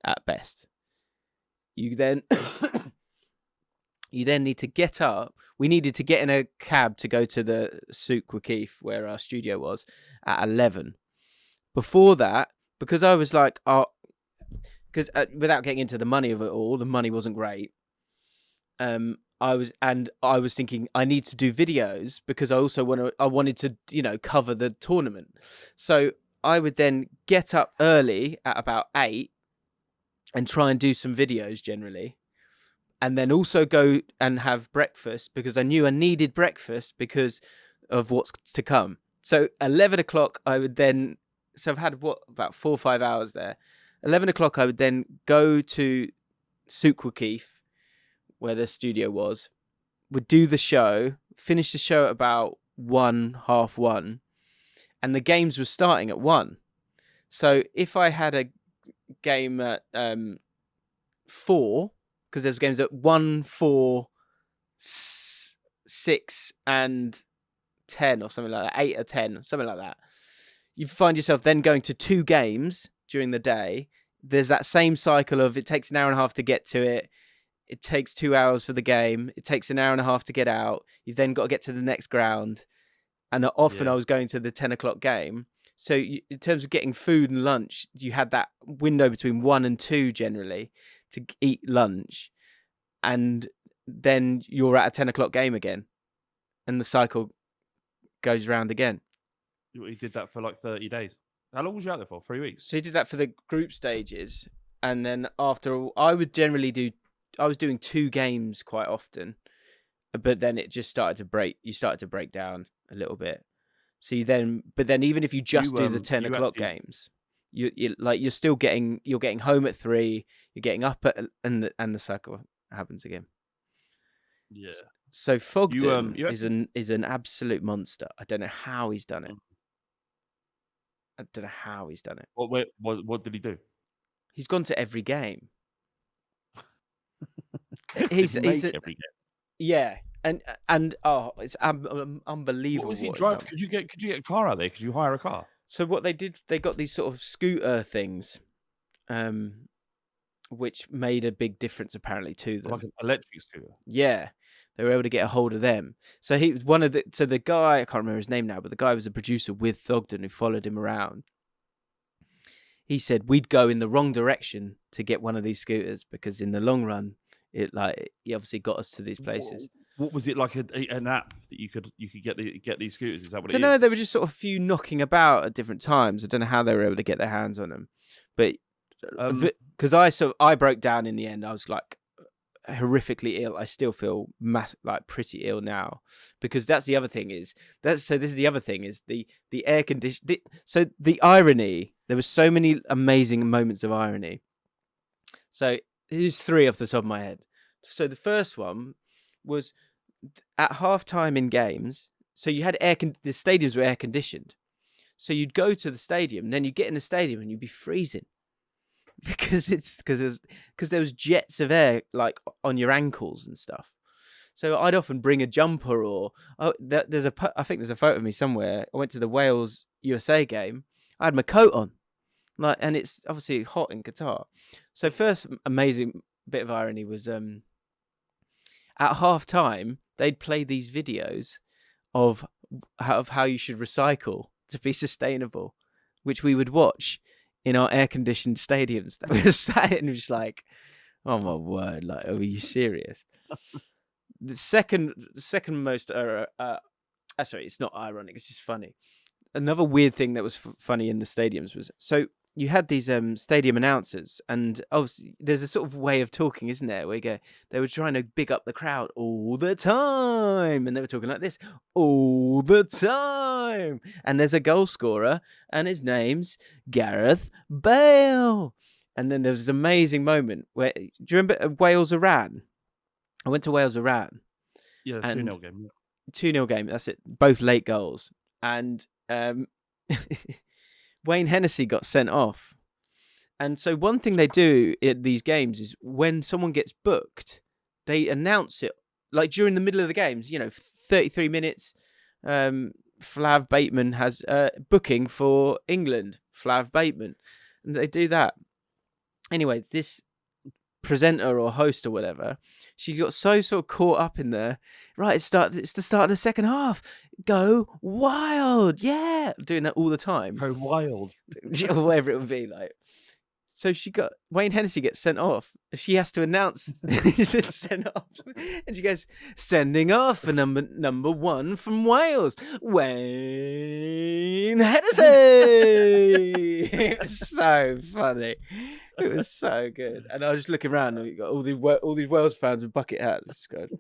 at best. You then need to get up. We needed to get in a cab to go to the Souk Waqif, where our studio was, at 11. Before that, because I was like, without getting into the money of it all, the money wasn't great. I was thinking I need to do videos because I wanted to, cover the tournament. So I would then get up early at about 8 and try and do some videos generally. And then also go and have breakfast, because I knew I needed breakfast because of what's to come. So 11 o'clock, I would then. So I've had about 4 or 5 hours there. 11 o'clock, I would then go to Keith, where the studio was. Would do the show, finish the show at about 1:30, and the games were starting at 1. So if I had a game at 4, because there's games at 1, 4, 6, and 10 or something like that, 8 or 10, something like that. You find yourself then going to 2 games during the day. There's that same cycle of it takes an hour and a half to get to it. It takes 2 hours for the game. It takes an hour and a half to get out. You've then got to get to the next ground. And often I was going to the 10 o'clock game. So in terms of getting food and lunch, you had that window between 1 and 2 generally to eat lunch. And then you're at a 10 o'clock game again. And the cycle goes round again. You did that for like 30 days. How long was you out there for? 3 weeks? So you did that for the group stages. And then after, I was doing 2 games quite often. But then it just started to break. You started to break down a little bit. So but then even if you just do the 10 o'clock games, you're still getting home at 3. You're getting up and the cycle happens again. Yeah. So Thogden is an absolute monster. I don't know how he's done it. What did he do? He's gone to every game. He's every game. Yeah, and it's unbelievable. What was he driving? Could you get a car out there? Could you hire a car? So what they did, they got these sort of scooter things, which made a big difference apparently to them. Like an electric scooter. Yeah, they were able to get a hold of them. So he was the guy, I can't remember his name now, but the guy was a producer with Thogden who followed him around. He said we'd go in the wrong direction to get one of these scooters because in the long run, he obviously got us to these places. What was it like? An app that you could get these scooters? Is that what it is? No, they were just sort of a few knocking about at different times. I don't know how they were able to get their hands on them, but because I broke down in the end. I was like horrifically ill. I still feel pretty ill now because that's the other thing is this is the other thing is the air condition. So the irony, there were so many amazing moments of irony. So here's 3 off the top of my head. So the first one was at halftime in games. So you had the stadiums were air conditioned. So you'd go to the stadium, then you'd get in the stadium and you'd be freezing because there was jets of air like on your ankles and stuff. So I'd often bring a jumper I think there's a photo of me somewhere. I went to the Wales USA game. I had my coat on. And it's obviously hot in Qatar. So first amazing bit of irony was at half time they'd play these videos of how you should recycle to be sustainable, which we would watch in our air conditioned stadiums that we were sat in. Just like, oh my word! Like, are you serious? The second most sorry, it's not ironic. It's just funny. Another weird thing that was funny in the stadiums was you had these stadium announcers, and obviously there's a sort of way of talking, isn't there? Where they were trying to big up the crowd all the time, and they were talking like this all the time. And there's a goal scorer, and his name's Gareth Bale. And then there was this amazing moment where, do you remember Wales-Iran? I went to Wales-Iran. Yeah, 2-0 game. Yeah. 2-0 game, that's it. Both late goals. And Wayne Hennessy got sent off. And so one thing they do at these games is when someone gets booked, they announce it like during the middle of the games, 33 minutes. Flav Bateman has booking for England, Flav Bateman. And they do that. Anyway, this presenter or host or whatever, she got so sort of caught up in there. Right, it's the start of the second half. Go wild, yeah, doing that all the time. Go wild, whatever it would be like. So Wayne Hennessy gets sent off. She has to announce he's been sent off, and she goes, "Sending off for number 1 from Wales, Wayne Hennessy." It was so funny. It was so good, and I was just looking around, and you got all these Wales fans with bucket hats. Just going.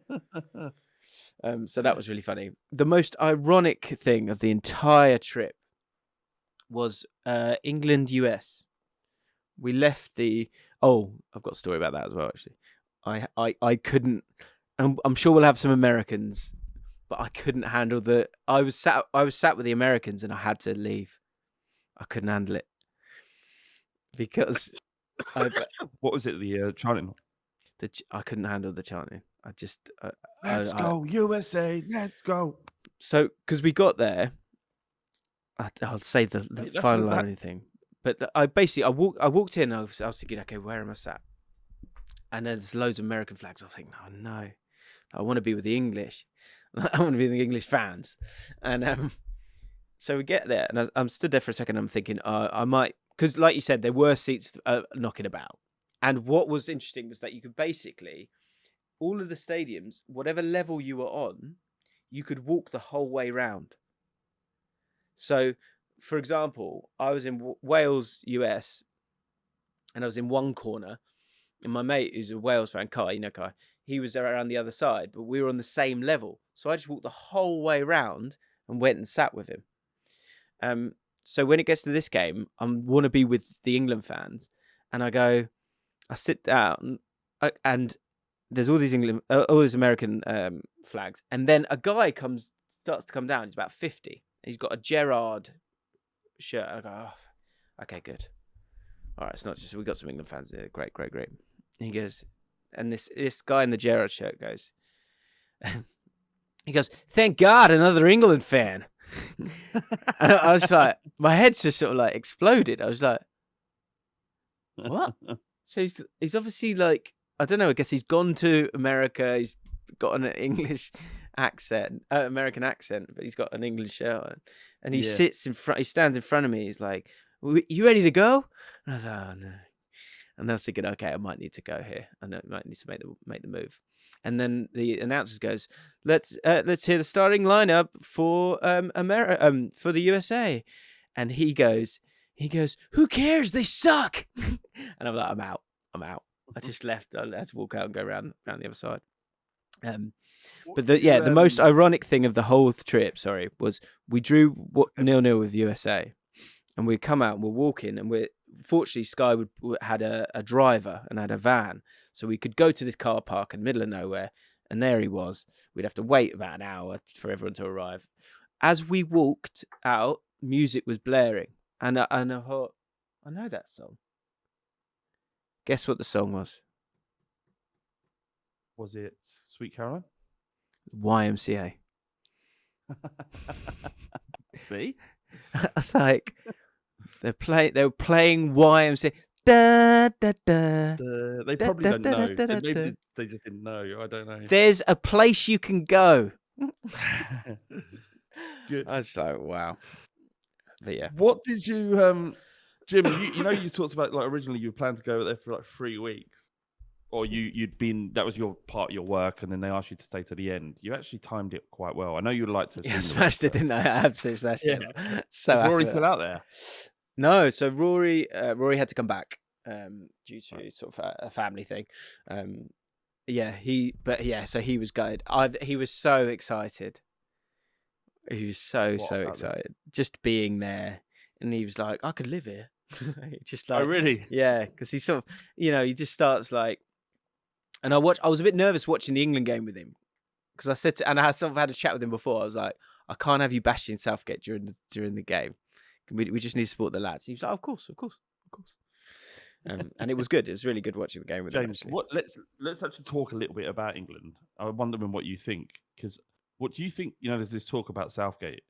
So that was really funny. The most ironic thing of the entire trip was England US. We left the. Oh, I've got a story about that as well. Actually, I couldn't. I'm sure we'll have some Americans, but I couldn't handle the. I was sat with the Americans and I had to leave. I couldn't handle it because what was it? The chanting. I couldn't handle the chanting. I just let's go USA, let's go. So because we got there, I'll say the final line or anything. But I walked in. I was thinking, okay, where am I sat? And then there's loads of American flags. I was thinking, oh no, I want to be with the English. I want to be with the English fans. And so we get there, and I'm stood there for a second. I'm thinking, I might, because like you said, there were seats knocking about. And what was interesting was that you could basically, all of the stadiums, whatever level you were on, you could walk the whole way round. So, for example, I was in Wales, US, and I was in one corner, and my mate, who's a Wales fan, Kai, you know Kai, he was around the other side, but we were on the same level. So I just walked the whole way round and went and sat with him. So when it gets to this game, I want to be with the England fans, and I sit down, and there's all these American flags, and then a guy starts to come down. He's about 50. He's got a Gerrard shirt. I go, oh, okay, good. All right, it's not just we got some England fans there. Great. And he goes, and this guy in the Gerrard shirt goes, he goes, thank God, another England fan. And I was like, my head just sort of like exploded. I was like, what? So he's obviously like, I don't know. I guess he's gone to America. He's got an English accent, American accent, but he's got an English shirt on. And he sits in front. He stands in front of me. He's like, "You ready to go?" And I was like, "Oh no." And I was thinking, "Okay, I might need to go here. I know I might need to make the move." And then the announcer goes, "Let's hear the starting lineup for for the USA." And he goes, "Who cares? They suck." And I'm like, "I'm out. I just left. I had to walk out and go around the other side." But the most ironic thing of the whole trip, was we drew 0-0 with USA, and we come out and we're walking, and fortunately Sky had a driver and had a van, so we could go to this car park in the middle of nowhere, and there he was. We'd have to wait about an hour for everyone to arrive. As we walked out, music was blaring, and I thought, I know that song. Guess what the song was? Was it Sweet Caroline? YMCA. See? I was like, they were playing YMCA. Da, da, da, they probably don't know. Maybe they just didn't know. I don't know. There's a place you can go. Good. I was like, wow. But yeah. What did you, Jim? You talked about like originally you planned to go there for like 3 weeks, or that was your part of your work, and then they asked you to stay to the end. You actually timed it quite well. I know you'd like to. Yeah, smashed it, didn't I? I absolutely smashed it. So is Rory still out there? No, so Rory had to come back due to sort of a family thing. So he was gutted. He was so excited. He was so excited just being there, and he was like, I could live here. Just like, oh really? Yeah, because he sort of, he just starts like, and I was a bit nervous watching the England game with him, because I said and I sort of had a chat with him before. I was like, I can't have you bashing Southgate during the game. We just need to support the lads. He was like, of course. And it was good. It was really good watching the game with James, him. Let's actually talk a little bit about England. I'm wondering what you think, because what do you think? There's this talk about Southgate.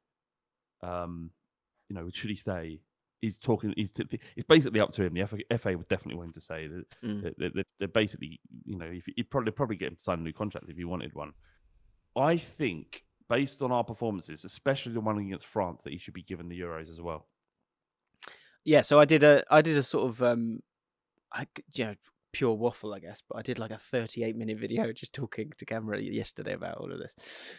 Should he stay? He's talking. It's basically up to him. The FA would definitely want him to say that. They're basically, he'd probably get him to sign a new contract if he wanted one. I think, based on our performances, especially the one against France, that he should be given the Euros as well. Yeah. So I did a sort of, pure waffle, I guess, but I did like a 38-minute video just talking to camera yesterday about all of this.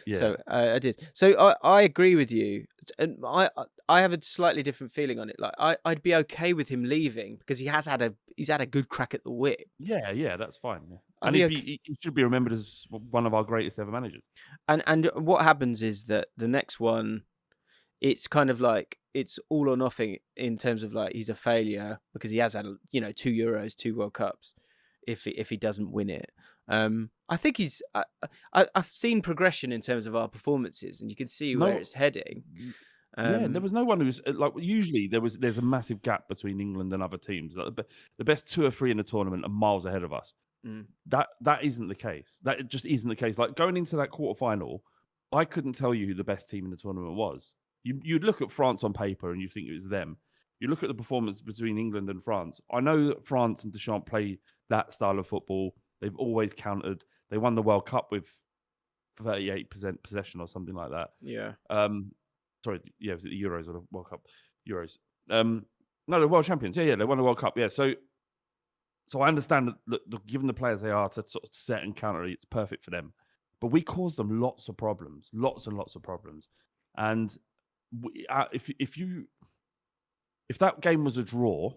Yeah. So I did. So I agree with you, and I have a slightly different feeling on it. Like I'd be okay with him leaving because he's had a good crack at the whip. Yeah, that's fine. Yeah. I'd And be he should be remembered as one of our greatest ever managers. And what happens is that the next one, it's kind of like it's all or nothing in terms of like he's a failure because he has had 2 Euros, 2 World Cups. If he doesn't win it, I think he's. I've seen progression in terms of our performances, and you can see where it's heading. There was no one who's like usually there's a massive gap between England and other teams. Like, the best 2 or 3 in the tournament are miles ahead of us. That isn't the case. That just isn't the case. Like going into that quarterfinal, I couldn't tell you who the best team in the tournament was. You'd look at France on paper and you think it was them. You look at the performance between England and France. I know that France and Deschamps play that style of football. They've always countered. They won the World Cup with 38% possession or something like that. Yeah. Sorry, yeah, was it the Euros or the World Cup? Euros. No, the World Champions. Yeah, they won the World Cup. Yeah, so I understand that given the players they are to sort of set and counter, it's perfect for them. But we caused them lots and lots of problems. And if that game was a draw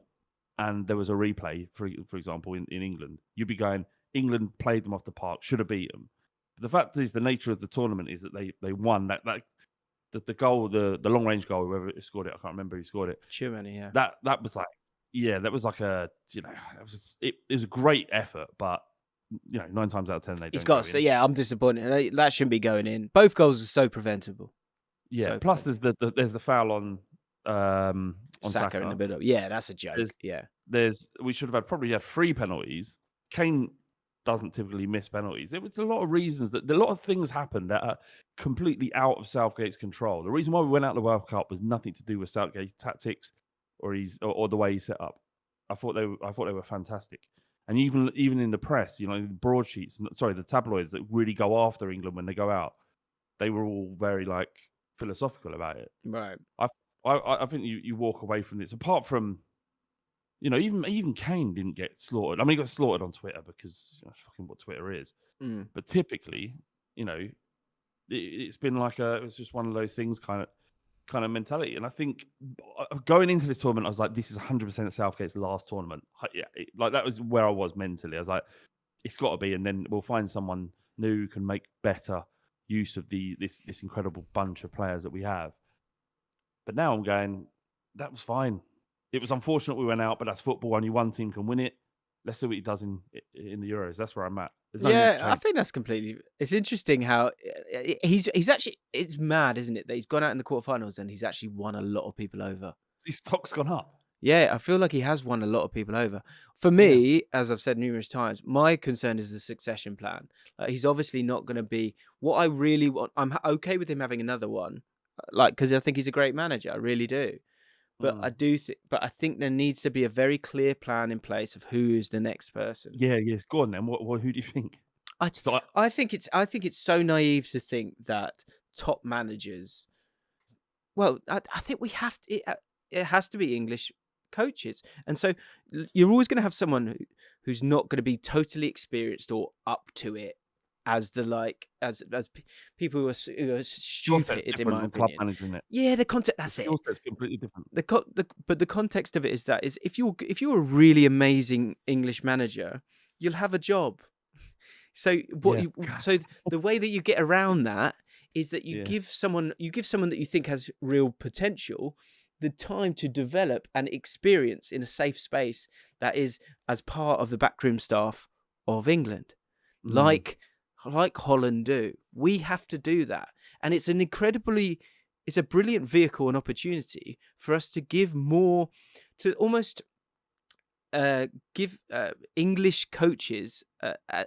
and there was a replay, for example, in England, you'd be going, England played them off the park, should have beat them. But the fact is, the nature of the tournament is that they won the goal, the long range goal, whoever scored it, I can't remember who scored it. Chumani, yeah. That was like, that was like it was a great effort, but 9 times out of 10 they don't. He's got to. Yeah, I'm disappointed. That shouldn't be going in. Both goals are so preventable. Yeah. So plus, there's the foul on Saka in the middle. Yeah, that's a joke. We should have probably had 3 penalties. Kane doesn't typically miss penalties. There was a lot of reasons a lot of things happened that are completely out of Southgate's control. The reason why we went out of the World Cup was nothing to do with Southgate's tactics or the way he set up. I thought they were fantastic. And even in the press, the broadsheets, the tabloids that really go after England when they go out, they were all very philosophical about it. Right. I think you walk away from this. Apart from, even Kane didn't get slaughtered. I mean, he got slaughtered on Twitter because that's fucking what Twitter is. But typically, it's been it was just one of those things kind of mentality. And I think going into this tournament, I was like, this is 100% Southgate's last tournament. Yeah, that was where I was mentally. I was like, it's got to be, and then we'll find someone new who can make better use of this incredible bunch of players that we have. But now I'm going, that was fine. It was unfortunate we went out, but that's football. Only one team can win it. Let's see what he does in the Euros. That's where I'm at. I think that's completely. It's interesting how he's actually. It's mad, isn't it, that he's gone out in the quarterfinals and he's actually won a lot of people over. His stock's gone up. Yeah, I feel like he has won a lot of people over. For me, as I've said numerous times, my concern is the succession plan. He's obviously not going to be what I really want. I'm okay with him having another one, because I think he's a great manager. I really do. But I think there needs to be a very clear plan in place of who is the next person. Yeah, yes. Go on then. Who do you think? I think it's so naive to think that top managers. Well, I think we have to. It has to be English coaches, and so you're always going to have someone who's not going to be totally experienced or up to it as as people who are stupid in my opinion. Yeah, the context. That's it. It's completely different. But the context of it is if you're a really amazing English manager, you'll have a job. So the way that you get around that is that you give someone that you think has real potential the time to develop and experience in a safe space that is as part of the backroom staff of England, like Holland do. We have to do that, and it's a brilliant vehicle and opportunity for us to give more, to almost give English coaches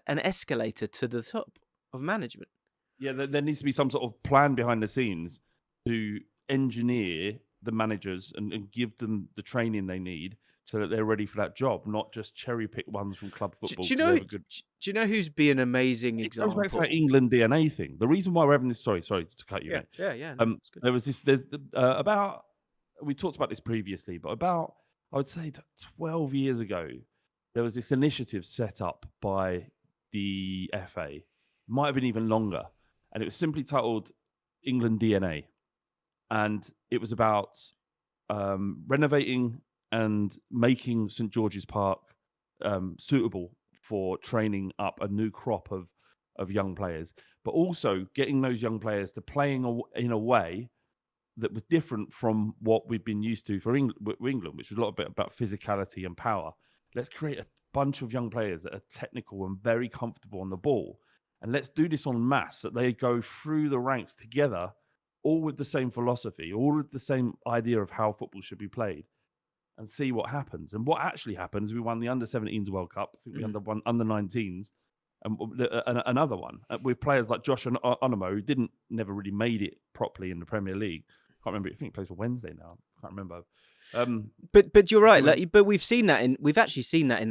an escalator to the top of management. Yeah, there needs to be some sort of plan behind the scenes to engineer the managers and give them the training they need so that they're ready for that job, not just cherry pick ones from club football. Do you know who's be an amazing example? It's like England DNA thing. The reason why we're having this. Sorry to cut you. Yeah. There was this. We talked about this previously, but about I would say 12 years ago, there was this initiative set up by the FA, might have been even longer, and it was simply titled England DNA, and it was about renovating and making St George's Park suitable for training up a new crop of young players, but also getting those young players to playing in a way that was different from what we've been used to for England, which was a lot about physicality and power. Let's create a bunch of young players that are technical and very comfortable on the ball. And let's do this en masse, that they go through the ranks together, all with the same philosophy, all with the same idea of how football should be played, and see what happens. And what actually happens, we won the Under-17s World Cup. I think we won Under-19s, and another one with players like Josh Onamo, who never really made it properly in the Premier League. I can't remember. I think he plays for Wednesday now. I can't remember. But you're right. But we've seen that we've actually seen that in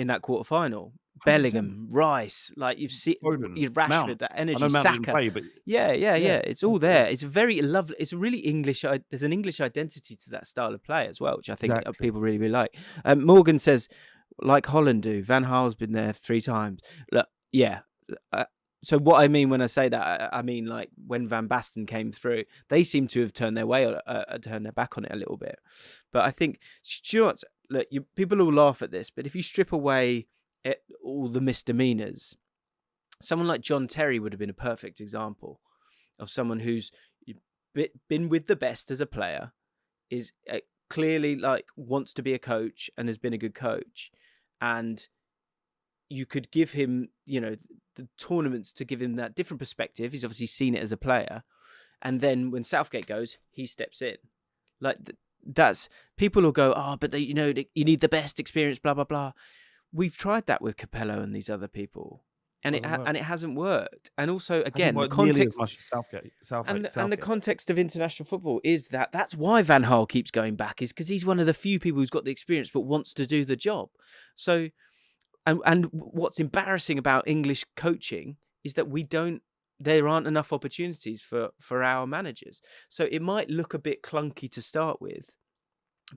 that quarter final. Bellingham, Rice, you've seen Rashford, Mount. That energy, Saka. Play, but yeah. It's all there. It's a very lovely. It's a really English. There's an English identity to that style of play as well, which I think people really, really like. Morgan says, like Holland do. Van Gaal's been there 3 times. Look, yeah. So what I mean when I say that, I mean like when Van Basten came through, they seem to have turned their back on it a little bit. But I think, Stuart, look, people all laugh at this, but if you strip away all the misdemeanors, someone like John Terry would have been a perfect example of someone who's been with the best as a player, is clearly wants to be a coach and has been a good coach, and you could give him, the tournaments to give him that different perspective. He's obviously seen it as a player. And then when Southgate goes, he steps in. That's, people will go, but you need the best experience, blah, blah, blah. We've tried that with Capello and these other people. And it hasn't worked. And also, again, the context and the context of international football is that's why Van Gaal keeps going back, is because he's one of the few people who's got the experience but wants to do the job. So, and what's embarrassing about English coaching is that there aren't enough opportunities for our managers. So it might look a bit clunky to start with,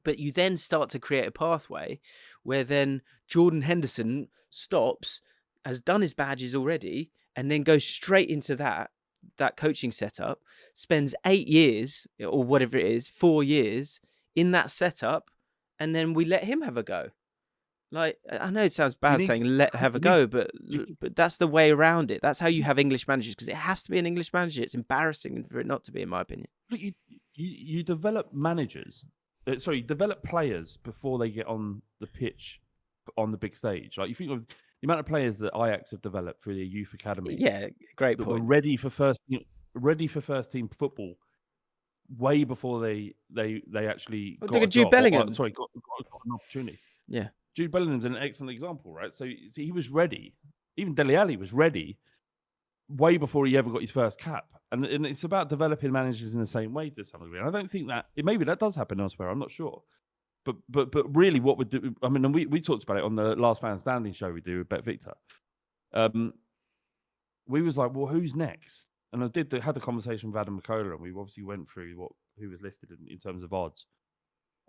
but you then start to create a pathway where then Jordan Henderson stops, has done his badges already, and then goes straight into that coaching setup, spends 8 years or whatever it is, 4 years in that setup, and then we let him have a go. I know it sounds bad saying have a go, but that's the way around it. That's how you have English managers, because it has to be an English manager. It's embarrassing for it not to be, in my opinion. Look, you develop managers. Develop players before they get on the pitch on the big stage. You think of the amount of players that Ajax have developed through their youth academy. Yeah, great point. Were ready for first team football way before they actually got a Jude job. Bellingham. Got an opportunity. Yeah. Jude Bellingham's an excellent example, right? So he was ready. Even Dele Alli was ready way before he ever got his first cap. And it's about developing managers in the same way to some degree. And I don't think maybe that does happen elsewhere. I'm not sure. But really what we do, I mean, and we talked about it on the last fan standing show we do with Bet Victor. We was like, well, who's next? And I had the conversation with Adam McCullough, and we obviously went through who was listed in terms of odds.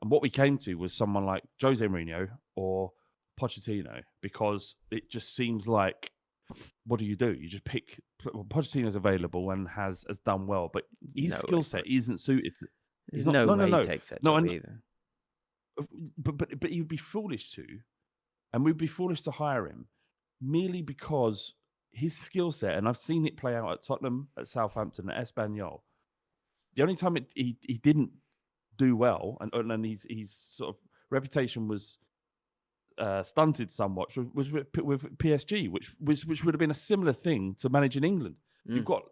And what we came to was someone like Jose Mourinho or Pochettino, because it just seems like, what do? You just pick. Pochettino's available and has done well, but his skill set isn't suited. There's no way he takes that job either. But he would be foolish to, and we'd be foolish to hire him merely because his skill set, and I've seen it play out at Tottenham, at Southampton, at Espanyol. The only time he didn't do well, and his sort of reputation was stunted somewhat, was with PSG, which would have been a similar thing to managing England. You've got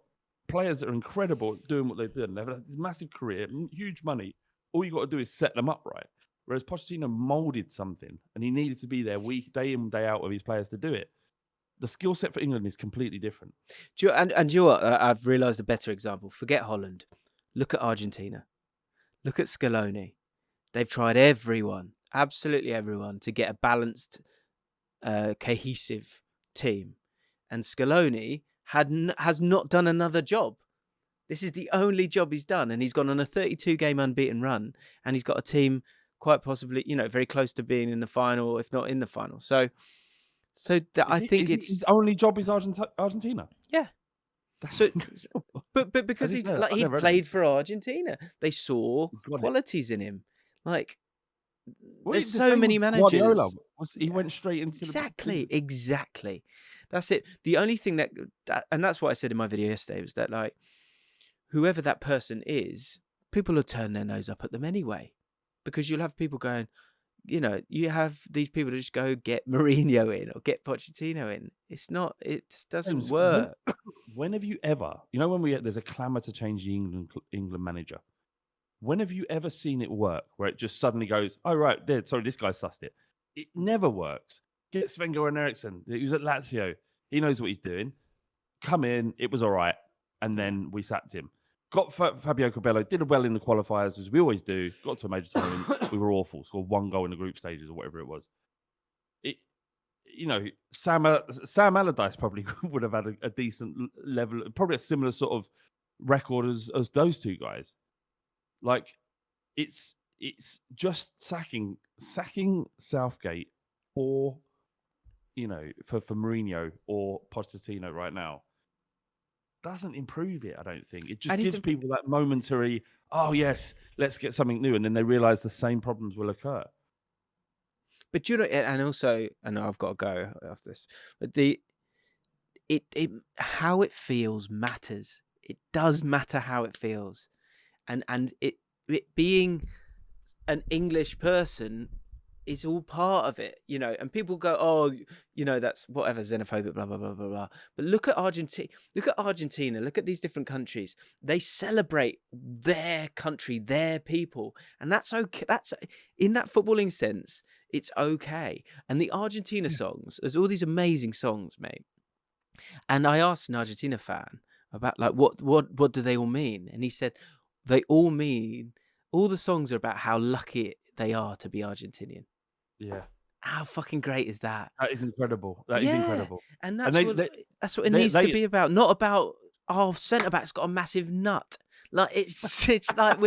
players that are incredible at doing what they've done. They've had a massive career, huge money. All you got to do is set them up right. Whereas Pochettino molded something, and he needed to be there day in, day out with his players to do it. The skill set for England is completely different. And you know what? I've realised a better example. Forget Holland. Look at Argentina. Look at Scaloni. They've tried everyone, absolutely everyone, to get a balanced, cohesive team. And Scaloni has not done another job. This is the only job he's done. And he's gone on a 32-game unbeaten run. And he's got a team quite possibly, very close to being in the final, if not in the final. So I think it's his only job is Argentina. Yeah. But because he played for Argentina, they saw qualities in him. Like, there's so many managers. Guardiola he went straight into exactly. That's it. The only thing that and that's what I said in my video yesterday was that, like, whoever that person is, people will turn their nose up at them anyway, because you'll have people going, you have these people that just go get Mourinho in or get Pochettino in. It doesn't work. When have you ever, when there's a clamour to change the England manager, when have you ever seen it work where it just suddenly goes, oh, right, sorry, this guy sussed it? It never works. Get Sven-Göran Eriksson. He was at Lazio. He knows what he's doing. Come in. It was all right. And then we sacked him. Got Fabio Capello. Did well in the qualifiers, as we always do. Got to a major tournament. We were awful. Scored 1 goal in the group stages or whatever it was. Sam Allardyce probably would have had a decent level, probably a similar sort of record as those two guys. Like, it's just sacking Southgate or for Mourinho or Pochettino right now doesn't improve it. I don't think it just gives people that momentary, oh yes, let's get something new, and then they realise the same problems will occur. But and also, I know I've got to go after this, but how it feels matters. It does matter how it feels, and it being an English person is all part of it, and people go, oh, that's whatever, xenophobic, blah, blah, blah, blah, blah. But look at Argentina, look at these different countries. They celebrate their country, their people. And that's okay. That's, in that footballing sense, it's okay. And the Argentina songs, there's all these amazing songs, mate. And I asked an Argentina fan about, like, what do they all mean? And he said, they all mean, all the songs are about how lucky they are to be Argentinian. Yeah. How fucking great is that? That is incredible. That is incredible. And that's what it needs to be about. Not about, centre-back's got a massive nut. Like, it's like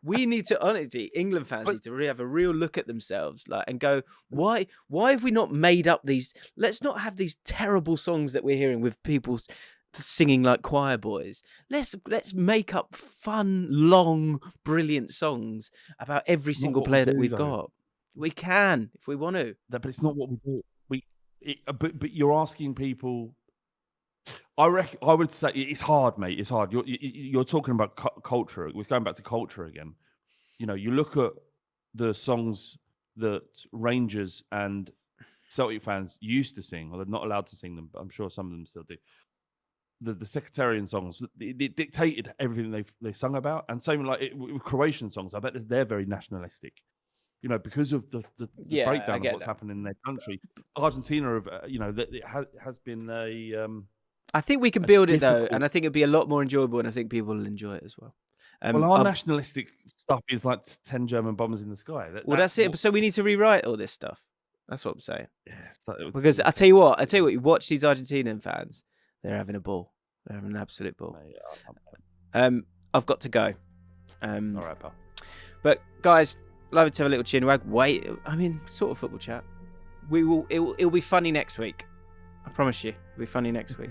we need to, honestly, England fans need to really have a real look at themselves, like, and go, why have we not made up these, let's not have these terrible songs that we're hearing with people singing like choir boys. Let's make up fun, long, brilliant songs about every single player that we've got. We can if we want to. But it's not what we do. But you're asking people. I would say it's hard, mate. It's hard. You're talking about culture. We're going back to culture again. You look at the songs that Rangers and Celtic fans used to sing, or they're not allowed to sing them, but I'm sure some of them still do. The sectarian songs, it dictated everything they sung about, and same like with Croatian songs. I bet they're very nationalistic, because of the breakdown of what's happened in their country. Argentina, it has been a. I think we can build it though, and I think it'd be a lot more enjoyable, and I think people will enjoy it as well. Our nationalistic stuff is like 10 German bombers in the sky. That's it. So we need to rewrite all this stuff. That's what I'm saying. Yeah, because I tell you what, you watch these Argentinian fans. They're having a ball. They're having an absolute ball. I've got to go. All right, pal. But guys, love to have a little chin wag. Sort of football chat. It'll be funny next week. I promise you, it'll be funny next week.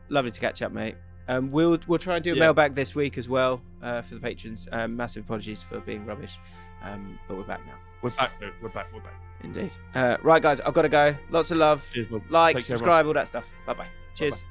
Lovely to catch up, mate. We'll try and do a mailbag this week as well for the patrons. Massive apologies for being rubbish, but we're back now. We're back. Indeed. Right, guys, I've got to go. Lots of love. Cheers, like, subscribe, all that stuff. Bye-bye. Cheers. Bye-bye.